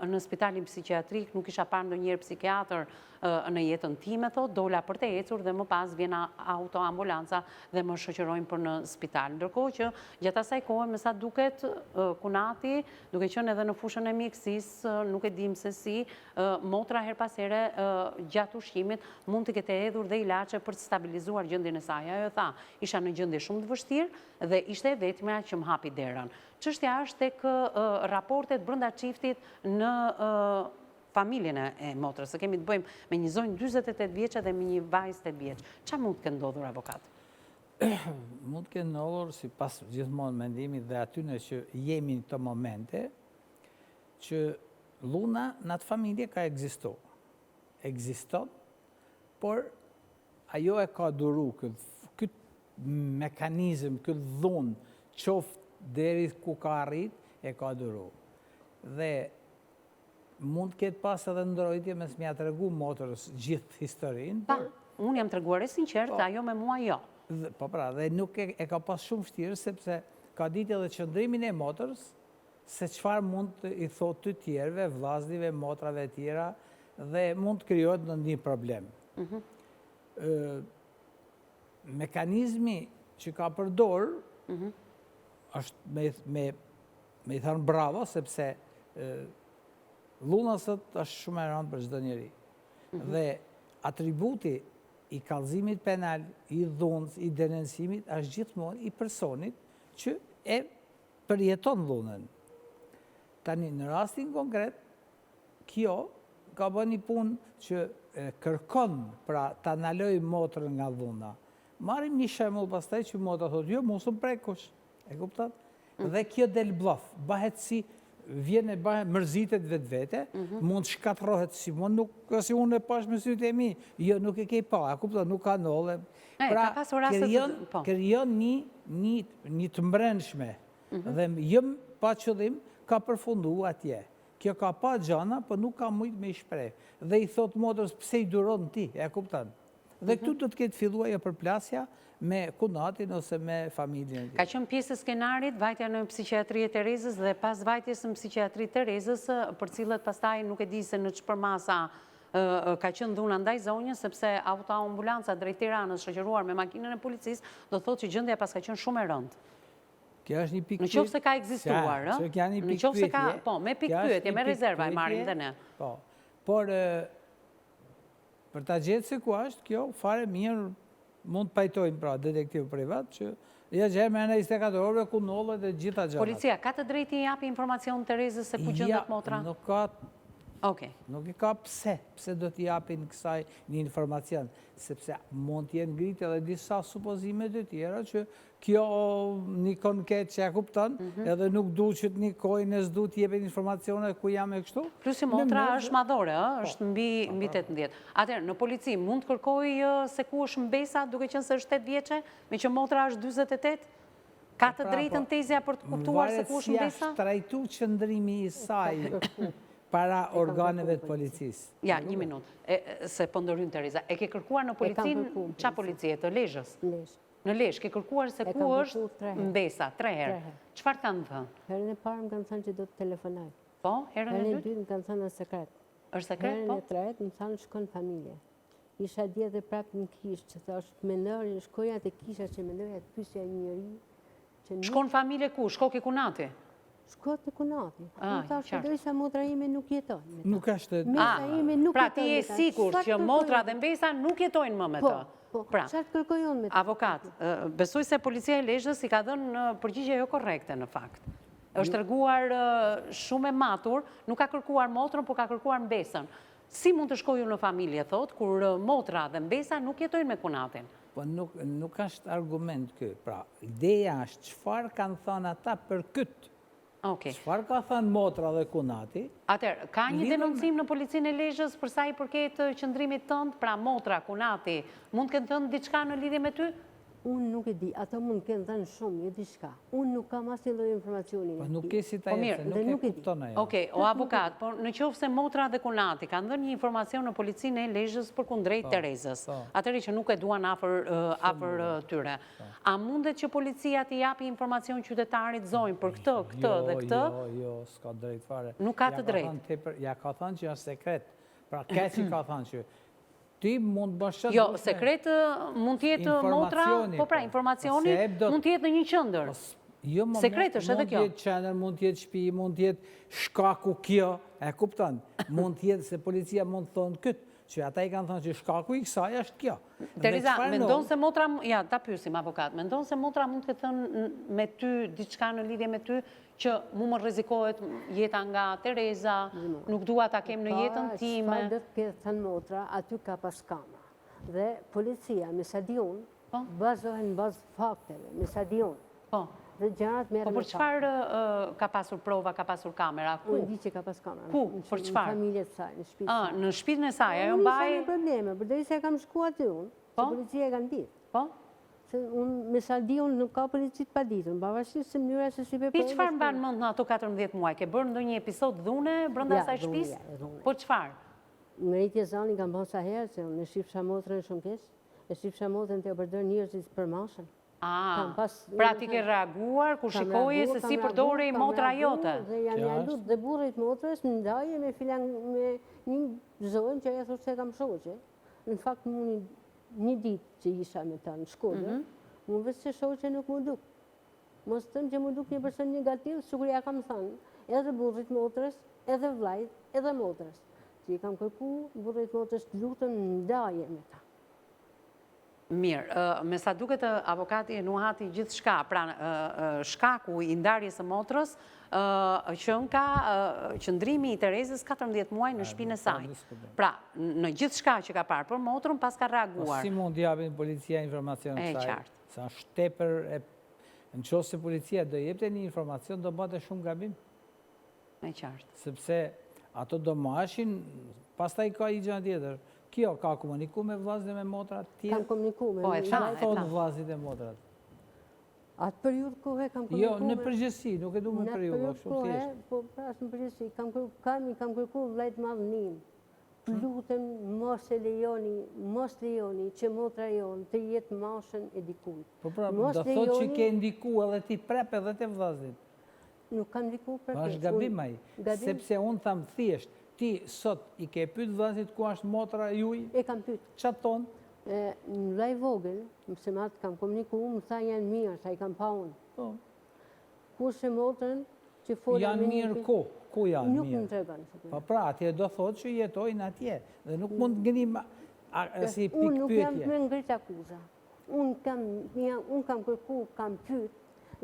në spitalin psikiatrik, nuk isha parë ndonjëherë psikiatër në jetën time, thot, dola për të ecur dhe më pas vjen autoambulanca dhe më shoqërojnë për në spital. Ndërkohë që gjatë asaj kohe, me sa duket, Kunati, duke qenë edhe në fushën e mjekësisë, nuk e dim se si, motra her pas here gjatë ushqimit mund të ketë hedhur dhe ilaçe për të stabilizuar gjendjen e saj. Ajo tha, isha në gjendje shumë të vështirë dhe ishte e vetmja që më hapi derën. Çështja është tek raportet brenda çiftit në familjen e motrës. Se kemi të bëjmë me një zonjë 48 vjeçë dhe me një vajzë 8 vjeç. Çfarë mund të ketë ndodhur, avokat? Mund të ketë ndodhur, sipas gjithmonë mendimit dhe atyne që jemi në këto momente, që Luna në atë familje ka ekzistu. Ekziston, por ajo e ka duru këtë mekanizm, këtë dhunë, qoftë deri ku ka arrit, e ka duru. Dhe mund të ketë pas edhe ndrojtje mes mja të regu motorës gjithë historinë. Pa, unë jam treguar e sinqert, ajo me mua jo. Po pra, dhe nuk e ka pas shumë vështirë, sepse ka ditë edhe qëndrimin e motorës, se çfarë mund të i thot të tjerëve, vllaznive, motrave tjera, dhe mund të krijohet në një problem. Mekanizmi që ka përdor është me i thënë bravo, sepse Luna sot është shumë e rëndë për çdo njeri. Dhe atributi i kallëzimit penal, i dhunës, i denuncimit, është gjithmonë i personit që e përjeton dhunën. Tani, në rastin konkret, kjo ka bën një punë që kërkon pra të analoj motrën nga dhuna. Marim një shembull pastaj që motra thotë, jo, mos më prekush. E kupton? Dhe kjo del bllaf, bëhet si vjen e bëhet mërzitet vetvete, mund shkatrohet si unë e pash me sytë e mi, jo, nuk e ke pa, e kupton, nuk ka nolle. Pra, krijon një të mbrenshme dhe jëm pa qëllim ka përfundu atje. Kjo ka pa gjana, për nuk ka mujt me i shprej. Dhe i thot motrës, pse i duron ti, e kupton. Dhe këtu do të ketë filluar përplasja me Kunatin ose me familjen. Ka qenë pjesë e skenarit, vajtja në psikiatri e Terezës dhe pas vajtjes në psikiatri Terezës, për cilët pastaj nuk e di se në çfarë masa ka qenë dhuna ndaj zonjës, sepse autoambulanca drejt Tiranës shoqëruar me makinën e policisë, do thotë që gjendja pas ka qenë shumë e rëndë. Kjo është një pikë pyetje. Në qoftë se ka ekzistuar, ë? Në qoftë se ka, po, me pikë pyetje, me rezerva e marrim dhe ne. Po. Por për ta gjetë se ku është, kjo fare mirë mund të pajtojnë pra detektiv privat që ja gjerë me në 24 orëve ku nollë dhe gjitha gjanat. Policia ka të drejtë i japi informacion Terezës se ku gjendet motra? Ja, nuk ka. Nuk i ka pse do t'i japin kësaj një informacion, sepse mund t'jenë ngritë edhe disa supozimet e tjera që kjo një konket që e kupton, edhe nuk du që t'ni kojnë e s'du t'jepin informacione ku jam e kështu. Plus i motra është madhore, është mbi 18. Atëherë, në polici mund të kërkoj se ku është mbesa, duke qenë se është 8 vjeçe, me që motra është 48? Ka të drejtën tezja për të kuptuar se ku është mbesa? Varet si është trajtu qëndrimi i saj para organeve të policisë. Ja, një minutë, se pëndërhyn Tereza. E ke kërkuar në policin, qa policie, të Lezhës? Në Lezhë, ke kërkuar se ku është mbesa, 3 herë. Çfarë kanë thënë? Herën e parë më kanë thënë që do të telefonaj. Po, herën e dytë? Më kanë thënë në sekret. Është sekret, po? Herën e tretë më thënë shkon familje. Isha dje dhe prapë në kishë, që thash mendoj, shkoja të kisha që mendoja të pysja një njëri. Shkon familje ku? Shko ke Kunati? Shko të Kunati. Unë thash që dojsa motra ime nuk jeton. Nuk është... Mesa ime nuk jeton. Pra ti e sigur që motra dhe mbesa nuk jetojnë më me të. Po, qatë kërkojon me të. Avokat, besoj se policia e Lezhës i ka dhënë përgjigje jo korrekte në fakt. është treguar shumë e matur, nuk ka kërkuar motrën, por ka kërkuar mbesën. Si mund të shkojë në familje, thot, kur motra dhe mbesa nuk jetojnë me Kunatin? Po nuk është argument kë. Pra, ideja është çfarë kanë thënë ata për këtë. Çfarë ka thënë motra dhe Kunati? Atëherë, ka një denoncim në policinë e Lezhës për sa i përket qëndrimit tënd, pra motra, Kunati, mund të kenë thënë diçka në lidhje me ty? Unë nuk e di, ata mund kënë dhënë shumë, e di shka. Unë nuk kam asnjë lloj informacioni. Po nuk e si ta jetë, se nuk e kupton ajo. Okej, o avokat, por në qoftë se motra dhe kunati kanë dhënë një informacion në policinë e Lezhës për kundrejt Terezës, atëherë që nuk e duan afër tyre. A mundet që policia t'i japi informacion qytetarit zonjë për këtë dhe këtë? Jo, s'ka drejt fare. Nuk ka të drejtë. Ja ka thënë që është sekret. Pra, keci ka thënë që ti mund bashkët... Jo, sekret mund t'jetë motra, po pra, informacioni mund t'jetë në një qëndër. Sekret është edhe kjo. Mund t'jetë qëndër, mund t'jetë shtëpi, mund t'jetë shkaku kjo, e kupton? Mund t'jetë se policia mund të thonë këtë, që ata i kanë thënë që shkaku i kësaj është kjo. Tereza, mendon se motra, ja, ta pyesim avokat, mendon se motra mund të thënë me ty, diçka në lidhje me ty, që mu më rrezikohet jeta nga Tereza, nuk dua ta kem në jetën time. Çfarë do të thënë motra, aty ka pas kamera. Dhe policia, me sa di unë, bazohen bazë fakteve, me sa di unë. Po. Dhe gjërat merren. Po për çfarë ka pasur prova, ka pasur kamera? Ku? Unë di që ka pas kamera. Ku? Për çfarë? Në familjen e saj, në shtëpinë. Në shtëpinë e saj, ajo mbaj. Nuk ka probleme, përderisa kam shkuar aty unë, se policia e kanë ditë. Po? Se unë me sa di unë nuk ka polici të paditën, pavarësisht se mënyra se si veprojnë. Pi çfarë mban mend në ato 14 muaj? Ke bërë ndonjë episod dhune brenda asaj shtëpisë? Po çfarë? Ngritje zani kam bën sa herë se unë shifsha motrën shumë keq, e shifsha motrën të përdor njerëzit për mashën. Pra ti ke reaguar kur shikoje se si përdorej motra jote? Dhe janë njallut dhe burrit motrës në ndaje me një zonë që ajo thotë se kam shoqe. Në fakt një ditë që isha me ta në Shkodër, më vetë se shoqe nuk më duk. Mos tëm që më duk një person negativ, sikur ja kam thënë, edhe burrit motrës, edhe vllajt, edhe motrës. Që i kam kërku burrit motrës të lutem ndaje me ta. Mirë, me sa duket avokati e nuhati gjithë shka, pra shkaku i ndarjes së motrës, qëndrimi i Terezës 14 muaj në shtëpinë e saj. Pra, në gjithë shka që ka parë për motrën, pas ka reaguar. Si mund t'japin policia informacion të saj? Sa shtepër, në qoftë se policia do jepte një informacion, do bëte shumë gabim. E qartë. Sepse ato do mashin, pas ta i ka i gjënë tjetër. Kjo ka komuniku me vllazën e me motrat tjerë? Kam komuniku me motrat. Çfarë thonë vllazit e motrat? Atë periudhë kohë kam komuniku. Jo, në përgjithësi, nuk e du me periudhë, kështu thjesht. Po pras në përgjithësi, kam kërku vllajt madhënim. Lutem mos lejoni që motra jonë të jetë mashën e dikujt. Po pra, do thotë që ke ndiku edhe ti prep edhe te vllazit. Nuk kam ndiku prep. Është gabim ai, sepse unë tham thjesht, ti sot i ke pyet vllazit ku është motra juaj? E kam pyet. Çfarë ton? Në vllaj vogël, se me atë kam komunikuar, më tha janë mirë, sa i kam pa unë. Po. Kurse motrën që fola janë mirë ku? Ku janë mirë? Nuk më tregon. Po pra, atje do thotë që jetojnë atje dhe nuk mund të ngrim si pikë pyetje. Unë nuk jam me ngrit akuza. Unë kam kërku, kam pyet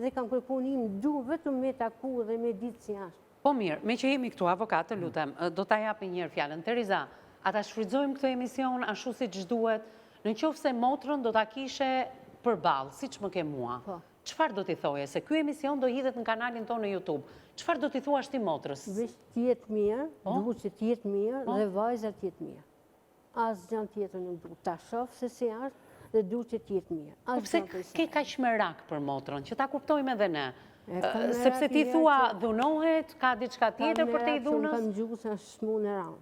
dhe kam kërku një du vetëm me taku dhe me ditë si ashtë. Po mirë, me që jemi këtu avokatë, lutem, do ta japi njërë fjallën. Tereza, ata shfrytëzojmë këtë emision ashtu si që duhet, në qoftë se motrën do ta kishe përballë, si që më ke mua. Çfarë do t'i thoje? Se ky emision do hidhet në kanalin tonë në YouTube. Çfarë do t'i thuash ti motrës? Veç t'jetë mirë, duhet që t'jetë mirë dhe vajzat t'jetë mirë. Asgjë tjetër nuk duhet. Ta shoh se si është dhe duhet që t'jetë mirë. Po pse ke kaq merak për motrën, që ta kuptojmë edhe ne? Sepse ti thua dhunohet, ka diçka tjetër për te i dhunës? Kam gjuhë se është smur në rënd.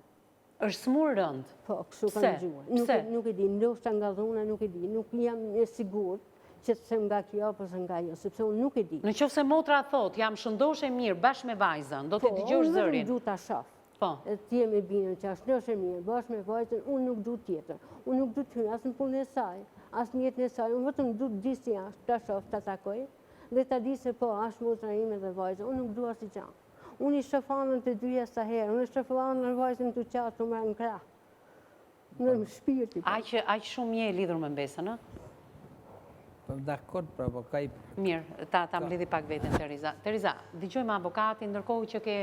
është smur rënd? Po, kështu kam gjuhë. Nuk e di, ndoshta nga dhuna, nuk e di. Nuk jam e sigurt që të them nga kjo apo se nga jo, sepse unë nuk e di. Në qoftë se motra thot, jam shëndoshe mirë bashkë me vajzën, do të dëgjosh zërin? Po, unë du ta shoh. Po. Ti e me binën që shëndoshe mirë bashkë me vajzën, unë nuk du tjetër. Unë nuk du të hynë asë në punën e saj, asë në jetën e saj. Unë vetëm du të di si ashtë, ta shoh, ta takoj. Dhe ta di se po, ashtë motra ime dhe vajzën, unë nuk dua si gjanë. Unë i shofanën të dyja sa herë, unë i shofanën në vajzën të qatë të mërë në krah. Në shpirti. Aq shumë je lidhur me mbesën, në? Dakord, pra, po ka i... Mirë, ta mblidhi pak veten, Tereza. Tereza, dëgjojmë avokatin, ndërkohë që ke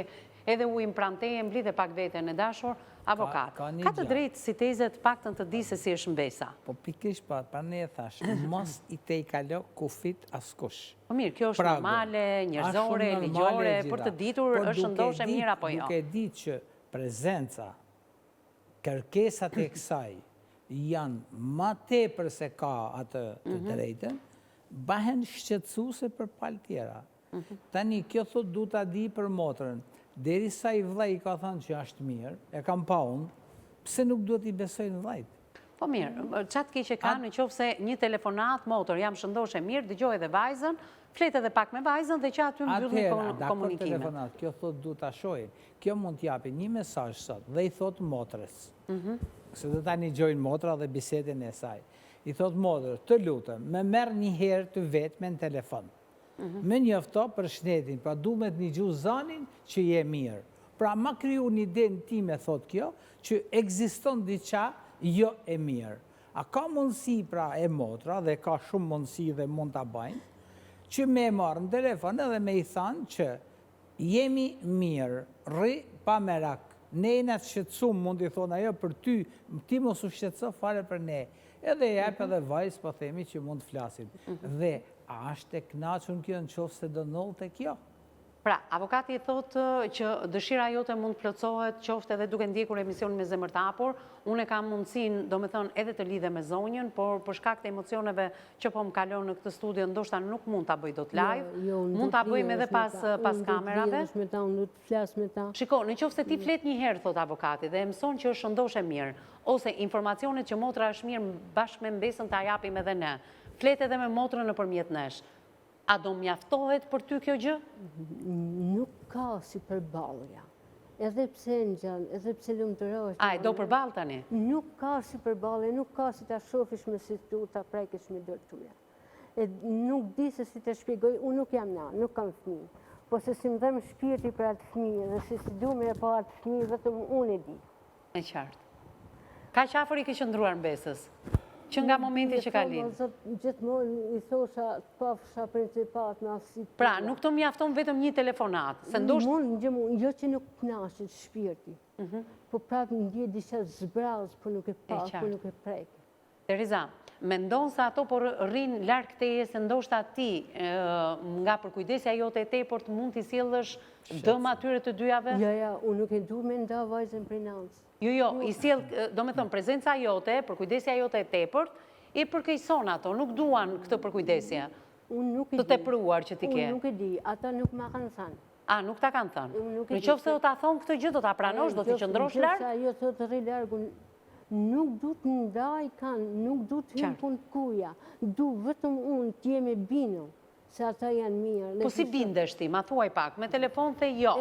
edhe ujmë pranteje, mblidhe pak veten e dashur, avokat. Ka të drejtë si tezet paktën të di se si është mbesa? Po pikërisht pa ne e thash, mos i te i kalo kufit askush. Po mirë, kjo është normale, njerëzore, ligjore, për të ditur është ndoshe mirë apo jo? Duke ditë që prezenca, kërkesat e kësaj, janë ma tepër se ka atë të drejtën, bahen shqetësuese për palë tjera. Tani, kjo thot du ta di për motrën, deri sa i vllai ka thënë që është mirë, e kam pa unë, pse nuk duhet i besojnë vllajt? Po mirë, qatë keqe ka në qofë se një telefonat, motor, jam shëndoshe mirë, dëgjoj edhe vajzën, flet edhe pak me vajzën dhe që aty mbyllni komunikimet. Telefonat, kjo thot du ta shohin. Kjo mund t'japi një mesazh sot dhe i thot motrës. Se do tani gjojnë motra dhe bisedën e saj. I thot motrës, të lutem, me merr një herë të vetme në telefon. Me njofto për shnetin, pra du me të një gjuhë zanin që je mirë. Pra ma kriju një den time, thot kjo, që egziston diqa jo e mirë. A ka mundësi pra e motra, dhe ka shumë mundësi dhe mund të bajnë, që me marë në telefon edhe me i thanë që jemi mirë, rri pa merak, ne e në të shqetësum, mund i thonë ajo për ty, ti mos u shqetëso fare për ne. Edhe jep edhe vajzë, po themi që mund të flasim. Dhe a është e knaqën kjo në qofë se do nëllë të kjo? Pra, avokati thotë që dëshira jote mund të plotësohet qoftë edhe duke ndjekur emisionin Me Zemër të Hapur. Unë e kam mundësinë, do me thënë, edhe të lidhe me zonjën, por për shkak të emocioneve që po më kalon në këtë studio, ndoshta nuk mund ta bëj dot live. Mund ta bëjmë edhe pas kamerave. Shiko, në qoftë se ti flet një herë, thot avokati, dhe e mëson që është shëndoshe mirë, ose informacionet që motra është mirë bashkë me mbesën ta japim edhe ne. Flet edhe me motrën nëpërmjet nesh. A do mjaftohet për ty kjo gjë? Nuk ka si përballja. Edhe pse ngjan, edhe pse lumturohesh. A, do përball tani? Nuk ka si përballje, nuk ka si ta shofish me si tu, ta prekesh me dorë tuaja. E nuk di se si të shpjegoj, unë nuk jam nuk kam fëmijë. Po se si më dhem shpirti për atë fëmijë, dhe si du me pa atë fëmijë, vetëm unë e di. E qartë. Ka qafër i ke qëndruar mbesës? Që nga momenti që ka linë? Gjithmonë i thosha, pafsha principat me aftësi. Pra, nuk të mjafton vetëm një telefonat? Jo që nuk knaqet shpirti, po prapë në ndje disha zbraz, po nuk e pak, po nuk e preke. Teriza, mendon se ato por rrinë larkë teje se ndoshta ti nga përkujdesja jote e teport mund t'i sjellësh dëm atyre të dyjave? Ja, unë nuk e du me nda vajzën prej nancë. Jo, i sjell, do me thëmë, prezenca jote, përkujdesja jote e teport, i përkejson ato, nuk duan këtë përkujdesja të tepruar që ti ke. Unë nuk e di, ata nuk ma kanë thënë. A, nuk ta kanë thënë? Në qoftë se do ta thonë këtë gjë, do ta pranosh, do t'i qëndrosh larg? Jo, të të rri largu, nuk du të ndaj kanë, nuk du të hynë punë kuja, du vetëm unë t'jeme binu, se ata janë mirë. Po si bindesh ti, ma thuaj pak, me telefon the jo,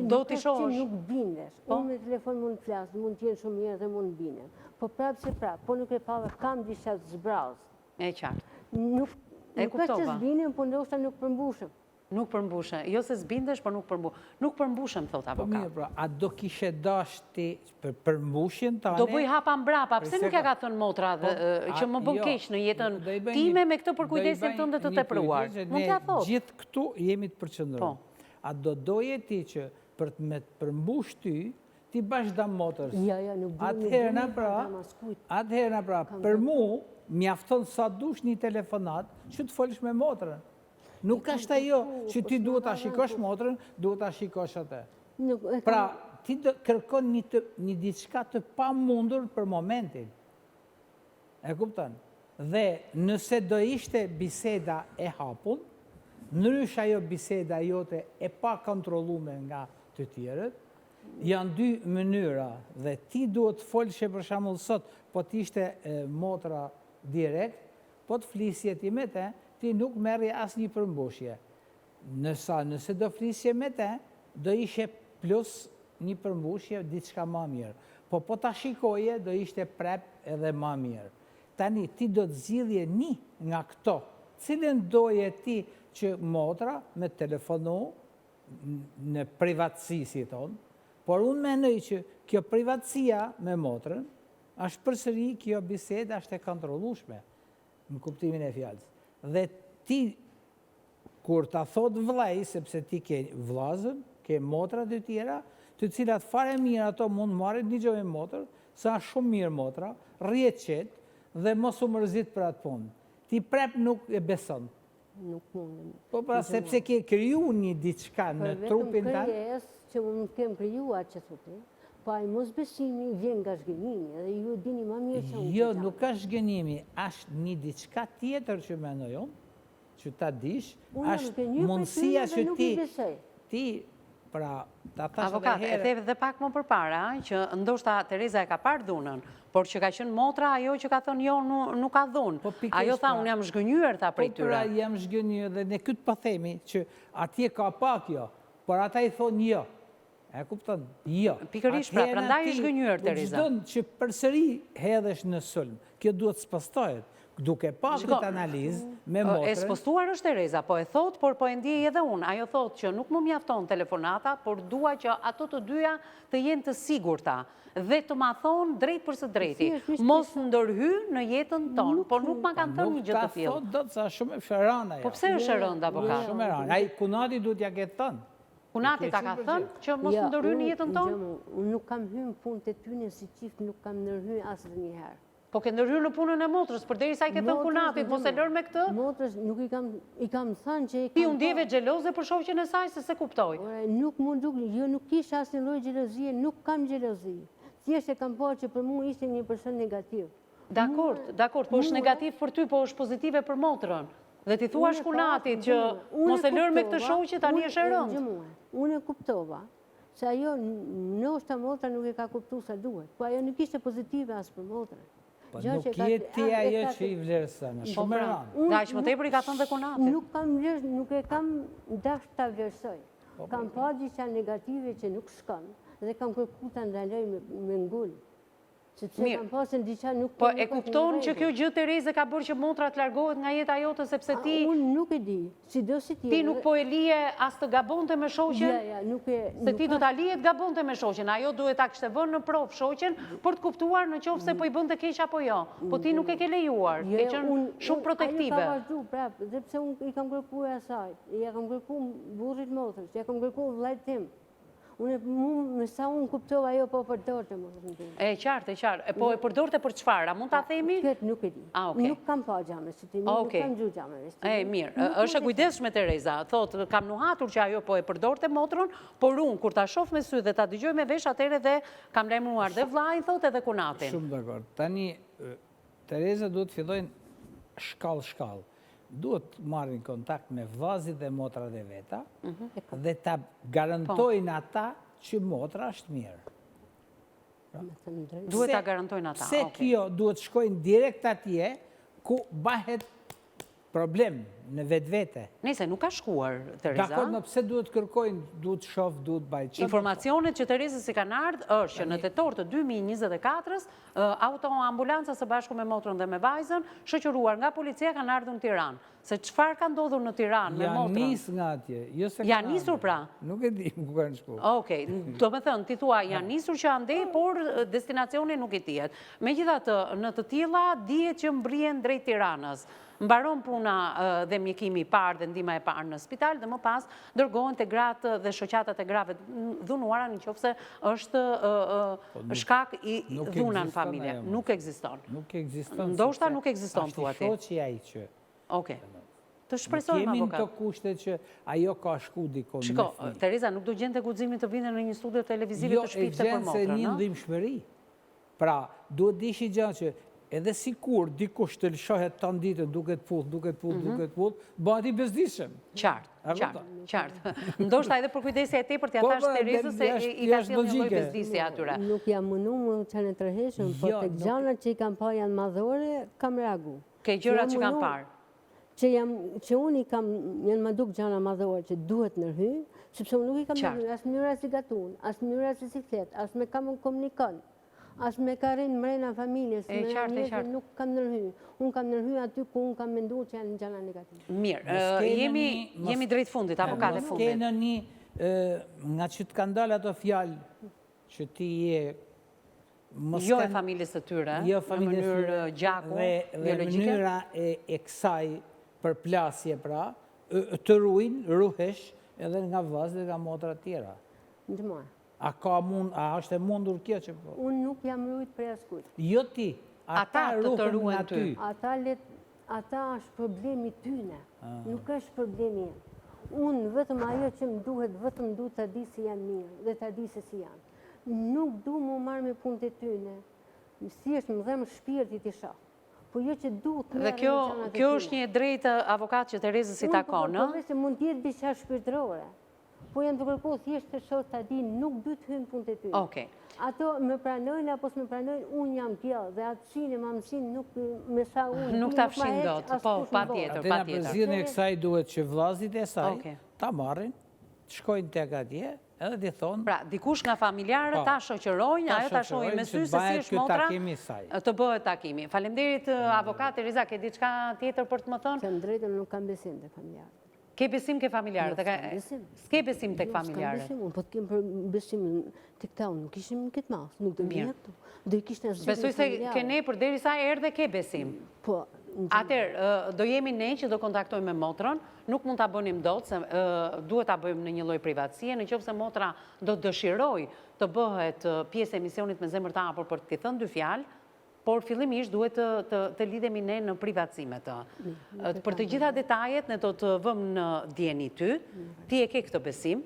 do t'i shohësh? Nuk bindesh, unë me telefon mund të flasë, mund t'jenë shumë mirë dhe mund binem. Po prapë se prapë, po nuk e pave, kam disha të zbrazë. E qartë. Nuk është që zbinem, po ndoshta nuk përmbushëm. Nuk përmbushëm, jo se zbindesh, por nuk përmbushëm. Nuk përmbushëm, thot avokat. Po mirë, pra, a do kishe dash ti për përmbushin tane? Do bëj hapa mbrapa, pse nuk ja ka thënë motra që më bën keq në jetën time me këtë përkujdesin tënde të tepruar? Mund t'ja thot. Gjithë këtu jemi të përqendruar. A do doje ti që për me të përmbush ty, ti bashkëdam motrës? Ja, nuk du. Atëherë pra, për mu, mjafton sa dush një telefonat që të folësh me motrën. Nuk është ajo që ti duhet ta shikosh motrën, duhet ta shikosh atë. Pra, ti kërkon një diçka të pamundur për momentin. E kupton? Dhe nëse do ishte biseda e hapun, ndryshe ajo biseda jote e pa kontrolluar nga të tjerët, janë dy mënyra dhe ti duhet të folshe për shembull sot, po t'ishte motra direkt, po të flisje ti me te, ti nuk merri as një përmbushje. Nëse do flisje me te, do ishe plus një përmbushje diçka ma mirë. Po ta shikoje, do ishte prep edhe ma mirë. Tani, ti do të zgjidhje një nga këto, cilën doje ti që motra me telefonu në privatësi, si tonë, por unë menoj që kjo privatësia me motrën, është përsëri kjo biseda është e kontrollueshme, në kuptimin e fjalës. Dhe ti, kur ta thot vllai, sepse ti ke vllazën, ke motrat e tjera, të cilat fare mirë ato mund marrin një gjë me motër, sa shumë mirë motra, rrje qetë dhe mos u mërzit për atë punë. Ti prep nuk e beson. Nuk mundem. Po pra, sepse ke kriju një diçka në trupin tanë. Vetëm krijesë që unë kem krijuar që thotë, Po ai mosbesimi vjen nga zhgënjimi, dhe ju e dini më mirë se unë. Jo, nuk është zhgënjimi, është një diçka tjetër që mendoj unë, që ta dish, është mundësia që ti, pra, ta thash edhe Avokat, e herë. the dhe pak më përpara, që ndoshta Tereza e ka parë dhunën, por që ka qenë motra ajo që ka thënë jo, nuk ka dhunë. Ajo tha, unë jam zhgënjur ta prej tyre. Po pra jam zhgënjur dhe ne këtë pa themi që atje ka pak jo, por ata i thonë jo. E kupton? Jo. Pikërisht, pra, prandaj i zhgënjur Tereza. Çdo që përsëri hedhesh në sulm, kjo duhet spostohet. Duke pa këtë analizë me motrën. E spostuar është Tereza, po e thot, por po e ndjej edhe unë. Ajo thot që nuk më mjafton telefonata, por dua që ato të dyja të jenë të sigurta dhe të ma thonë drejt për së drejti. Mos ndërhy në jetën tonë, por nuk ma kanë thënë një gjë të tillë. Nuk ta thot do të sa shumë e rënda. Po pse është e rënda, avokat? Shumë e rënda. Ai kunati duhet ja ketë thënë. Kunati ta ka thënë që mos ndërhy në jetën tonë? Unë nuk kam hyrë në punët e tyne si çift, nuk kam ndërhy asnjëherë. Po ke ndërhyrë në punën e motrës, përderisa i ke thënë kunatit, mos e lër me këtë? Motrës nuk i kam thënë që Ti u ndjeve xheloze për shoqen e saj, se kuptoj. Nuk mund jo nuk kisha asnjë lloj xhelozie, nuk kam xhelozi. Thjesht e kam parë që për mua ishte një person negativ. Dakord, po është negativ për ty, po është pozitive për motrën. Dhe ti thua kunatit që mos e lër me këtë shoqe, tani është e rëndë. Unë e kuptova se ajo ndoshta motra nuk e ka kuptuar sa duhet, po ajo nuk ishte pozitive as për motrën. Po nuk jeti ajo që i vlerëson, shumë e rëndë. Nga që më tepër i ka thënë dhe kunatit. Nuk e kam dash ta vlerësoj. Kam pa diçka negative që nuk shkon dhe kam kërkuar ta ndaloj me ngul. Sepse kam pasën diçka nuk... Po e kupton që kjo gjë Tereze ka bërë që motra të largohet nga jeta jote, sepse ti... Unë nuk e di, sidosi tjetër... Ti nuk po e lije as të gabonte me shoqen? Ja, nuk e... Se ti do ta lije të gabonte me shoqen, ajo duhet ta kishte vënë në provë shoqen për të kuptuar në qoftë se po i bënte keq apo jo. Po ti nuk e ke lejuar, ke qenë shumë protektive. Ajo ka vazhdu, prapë, dhe pse unë i kam kërkuar asaj, ja kam kërkuar burrit motrës, ja kam kërkuar vllajt tim. Me sa unë kuptova ajo po përdorte, më të më. E qartë. Po e përdorte për çfarë? A mund ta themi? Këtë nuk e di. Nuk kam pa xhame, si ti, nuk kam gjuhë xhame. Mirë, është e kujdesshme Tereza. Thotë, kam nuhatur që ajo po e përdorte motrën, por unë, kur ta shoh me sy dhe ta dëgjoj me vesh, atëherë dhe kam lajmëruar dhe vllajin, thotë edhe kunatin. Shumë dakord. Tani, Tereza duhet fillojnë shkallë. Duhet marrin kontakt me vllazit dhe motrat e veta dhe ta garantojnë ata që motra është mirë. Duhet ta garantojnë ata. Se kjo duhet shkojnë direkt atje ku bahet problem në vetë. Nëse nuk ka shkuar, Tereza. Dakor, në pse duhet kërkojnë, duhet shoh, duhet bajt. Informacionet që Terezës i kanë ardhur është që në tetor të 2024-s, autoambulanca së bashku me motrën dhe me vajzën, shoqëruar nga policia, kanë ardhur në Tiranë. Se çfarë ka ndodhur në Tiranë me motrën? Janë nis nga atje. Janë nisur pra? Nuk e di ku kanë shkuar. Okej, do me thënë, ti thua janë nisur që andej, por destinacioni nuk i dihet. Megjithatë, në të tilla dihet që mbrihen drejt Tiranës. Mbaron puna dhe mjekimi i parë dhe ndihma e parë në spital dhe më pas dërgohen te gratë dhe shoqatat e grave dhunuara nëse është shkak i dhuna në familje. Nuk ekziston. Nuk ekziston. Ndoshta nuk ekziston thua ti. Ashtu shoqi ai që. Okej. Të shpresojmë avokat. Kemi në të kushte që ajo ka shku dikon. Shiko, Tereza nuk do gjente guximin të vinte në një studio televizive të shpifte për motrën. Jo, e gjenë se një ndihmshmëri. Pra, duhet dishi gjë që edhe sikur dikush të lëshohet të ditën duket pull, bëhet i bezdishëm. Qartë. Ndoshta edhe për kujdesja e tepërt ja thash Terezës se i ka sjellë një lloj bezdisje atyre. Nuk jam mënuar që në tërheqëm, por tek gjanat që i kam pa janë madhore, kam reagu. Ke gjërat që kam parë. Që unë i kam, janë më duk gjana madhore që duhet nërhy, sepse unë nuk i kam nërhy, as mënyra si gatun, as mënyra si flet, as me kam komunikon. As me ka rinë mrena familjes, nuk kam nërhy. Unë kam nërhy aty ku unë kam mendu që janë gjana negativë. Mirë, jemi drejt fundit, avokate fundit. Mos kene një, nga që të kanë dalë ato fjalë që ti je... Jo e familjes të tyre, në mënyrë gjaku, biologjike. Dhe mënyra e kësaj përplasje pra, të ruhesh edhe nga vllazët dhe nga motrat tjera. Ndërmoj. A është e mundur kjo që po? Unë nuk jam rujt për askujt. Jo ti, ata ruhen nga ty. Ata është problemi tyne, nuk është problemi jem. Unë vetëm ajo që më duhet, vetëm du të di si janë mirë dhe të di se si janë. nuk du mu marrë me punë të tyne. Si është më dhemë shpirtit i shoh. Po jo që duhet Dhe kjo është një drejtë avokat që Terezës i takon, në? Unë po mund tjetë diçka shpirtërore. Po janë të kërkohë thjesht të shoh të di, nuk du të hynë punë të ty. Okej. Ato me pranojnë, apo s'me pranojnë, unë jam kjo, dhe atësine, mamësin, nuk me sa unë. Nuk ta fshin dot, po, pa tjetër, pa Atë në përzirën e kësaj duhet që vllazit e saj ta marrin, të shkojnë tek atje, edhe t'i thonë... Pra, dikush nga familjarët ta shoqërojnë, ajo ta shohin me sy se si është motra, të bëhet takimi. Faleminderit avokat Tereza, ke diçka tjetër për të më thënë? Se në drejtën nuk kam besim të familjarët. Ke besim ke familjarët? S'ke besim të familjarët? S'kam besim, unë po të kemë për besim të këta, unë nuk ishim këtë masë, nuk të mjë këtu. Do i kishtë në zhjithë Besoj se ke ne për deri sa erdhe ke besim. Po, atëherë, do jemi ne që do kontaktojmë me motrën, nuk mund ta bënim dot, se duhet ta bëjmë në një lloj privatësie, nëse motra do të dëshiroj të bëhet pjesë e emisionit Me zemër të hapur për të thënë dy fjalë, por fillimisht duhet të lidhemi ne në privatësi me të. Për të gjitha detajet ne do të vëmë në dieni ty, ti e ke këtë besim.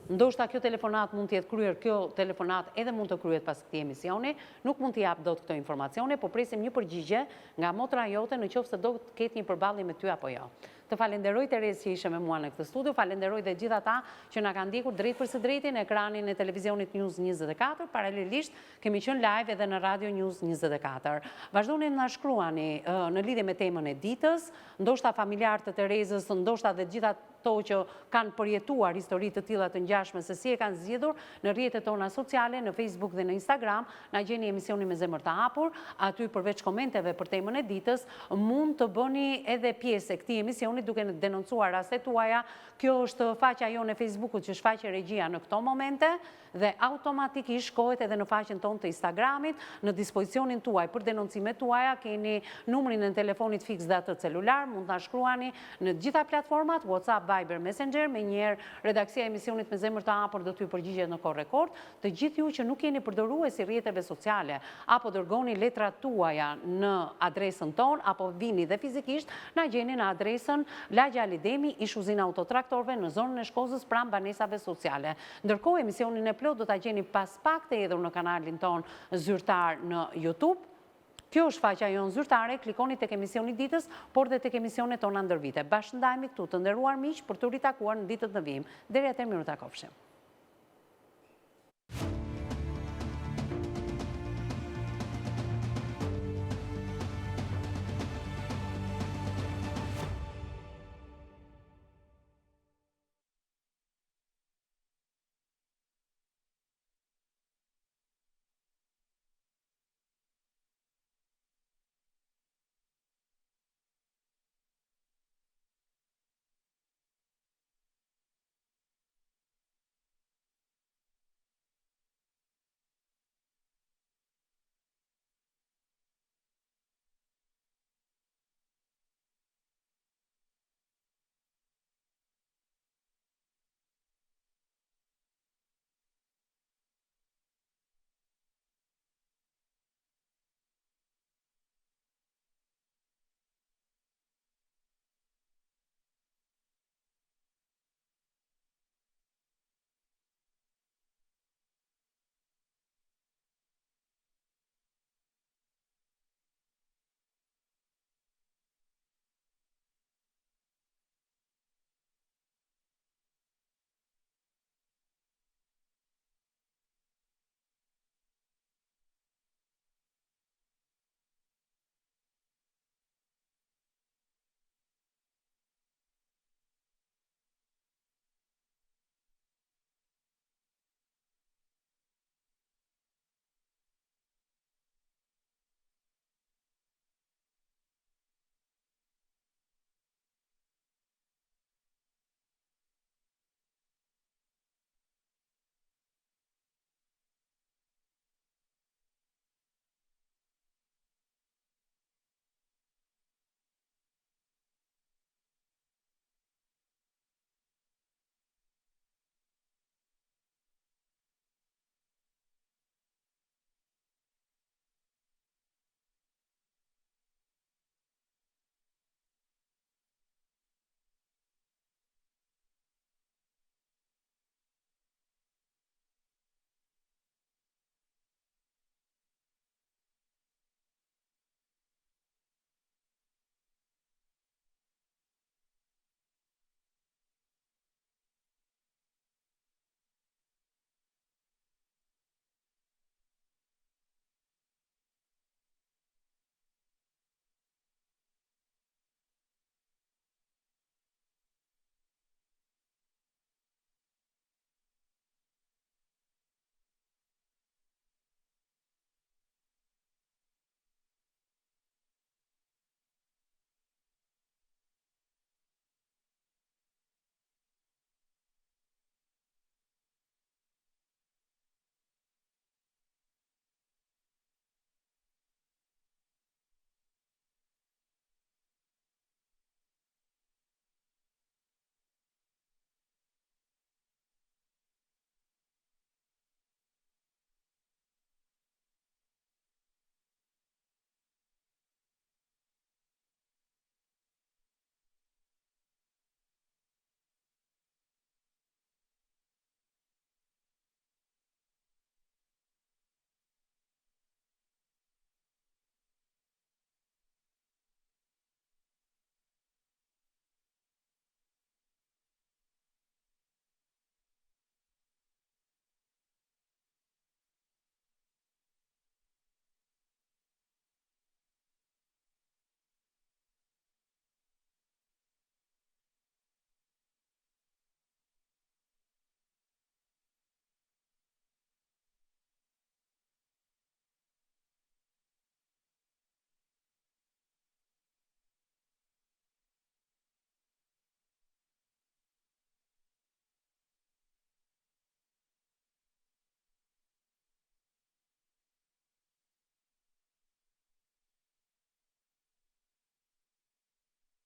Ndoshta kjo telefonat mund të jetë kryer, kjo telefonat edhe mund të kryet pas këtij emisioni, nuk mund t'i jap dot këto informacione, po presim një përgjigje nga motra jote nëse do të ketë një përballje me ty apo jo. Të falenderoj Terezë që ishe me mua në këtë studio, falenderoj dhe gjithë ata që na kanë ndjekur drejt për së drejti në ekranin e televizionit News 24, paralelisht kemi qenë live edhe në Radio News 24. Vazhdoni na shkruani në lidhje me temën e ditës, ndoshta familjarët të Terezës, ndoshta dhe gjithë ato që kanë përjetuar histori të tilla të ngjashme se si e kanë zgjidhur në rrjetet tona sociale, në Facebook dhe në Instagram, na gjeni emisionin Me zemër të hapur, aty përveç komenteve për temën e ditës, mund të bëni edhe pjesë e këtij emisioni duke në denoncuar rastet tuaja. Kjo është faqja jonë e Facebookut që shfaqe regjia në këto momente dhe automatikisht shkohet edhe në faqen tonë të Instagramit. Në dispozicionin tuaj për denoncimet tuaja keni numrin e telefonit fiks dhe atë celular, mund të shkruani në gjitha platformat, WhatsApp, Viber, Messenger, me njerë redaksia e emisionit Me zemër të hapur do t'ju përgjigjet në kohë rekord. Të gjithë ju që nuk jeni përdoruesi rrjeteve sociale apo dërgoni letrat tuaja në adresën tonë apo vini dhe fizikisht, na gjeni në adresën Lagja Alidemi, ish uzina autotraktorëve në zonën e Shkozës pranë banesave sociale. Ndërkohë emisionin e plot do ta gjeni pas pak të hedhur në kanalin ton zyrtar në YouTube. Kjo është faqja jonë zyrtare, klikoni tek emisioni ditës, por dhe tek emisionet tona ndër vite. Bashkë ndajemi këtu të nderuar miq për të ritakuar në ditët në vijim. Deri atëherë miru takofshim.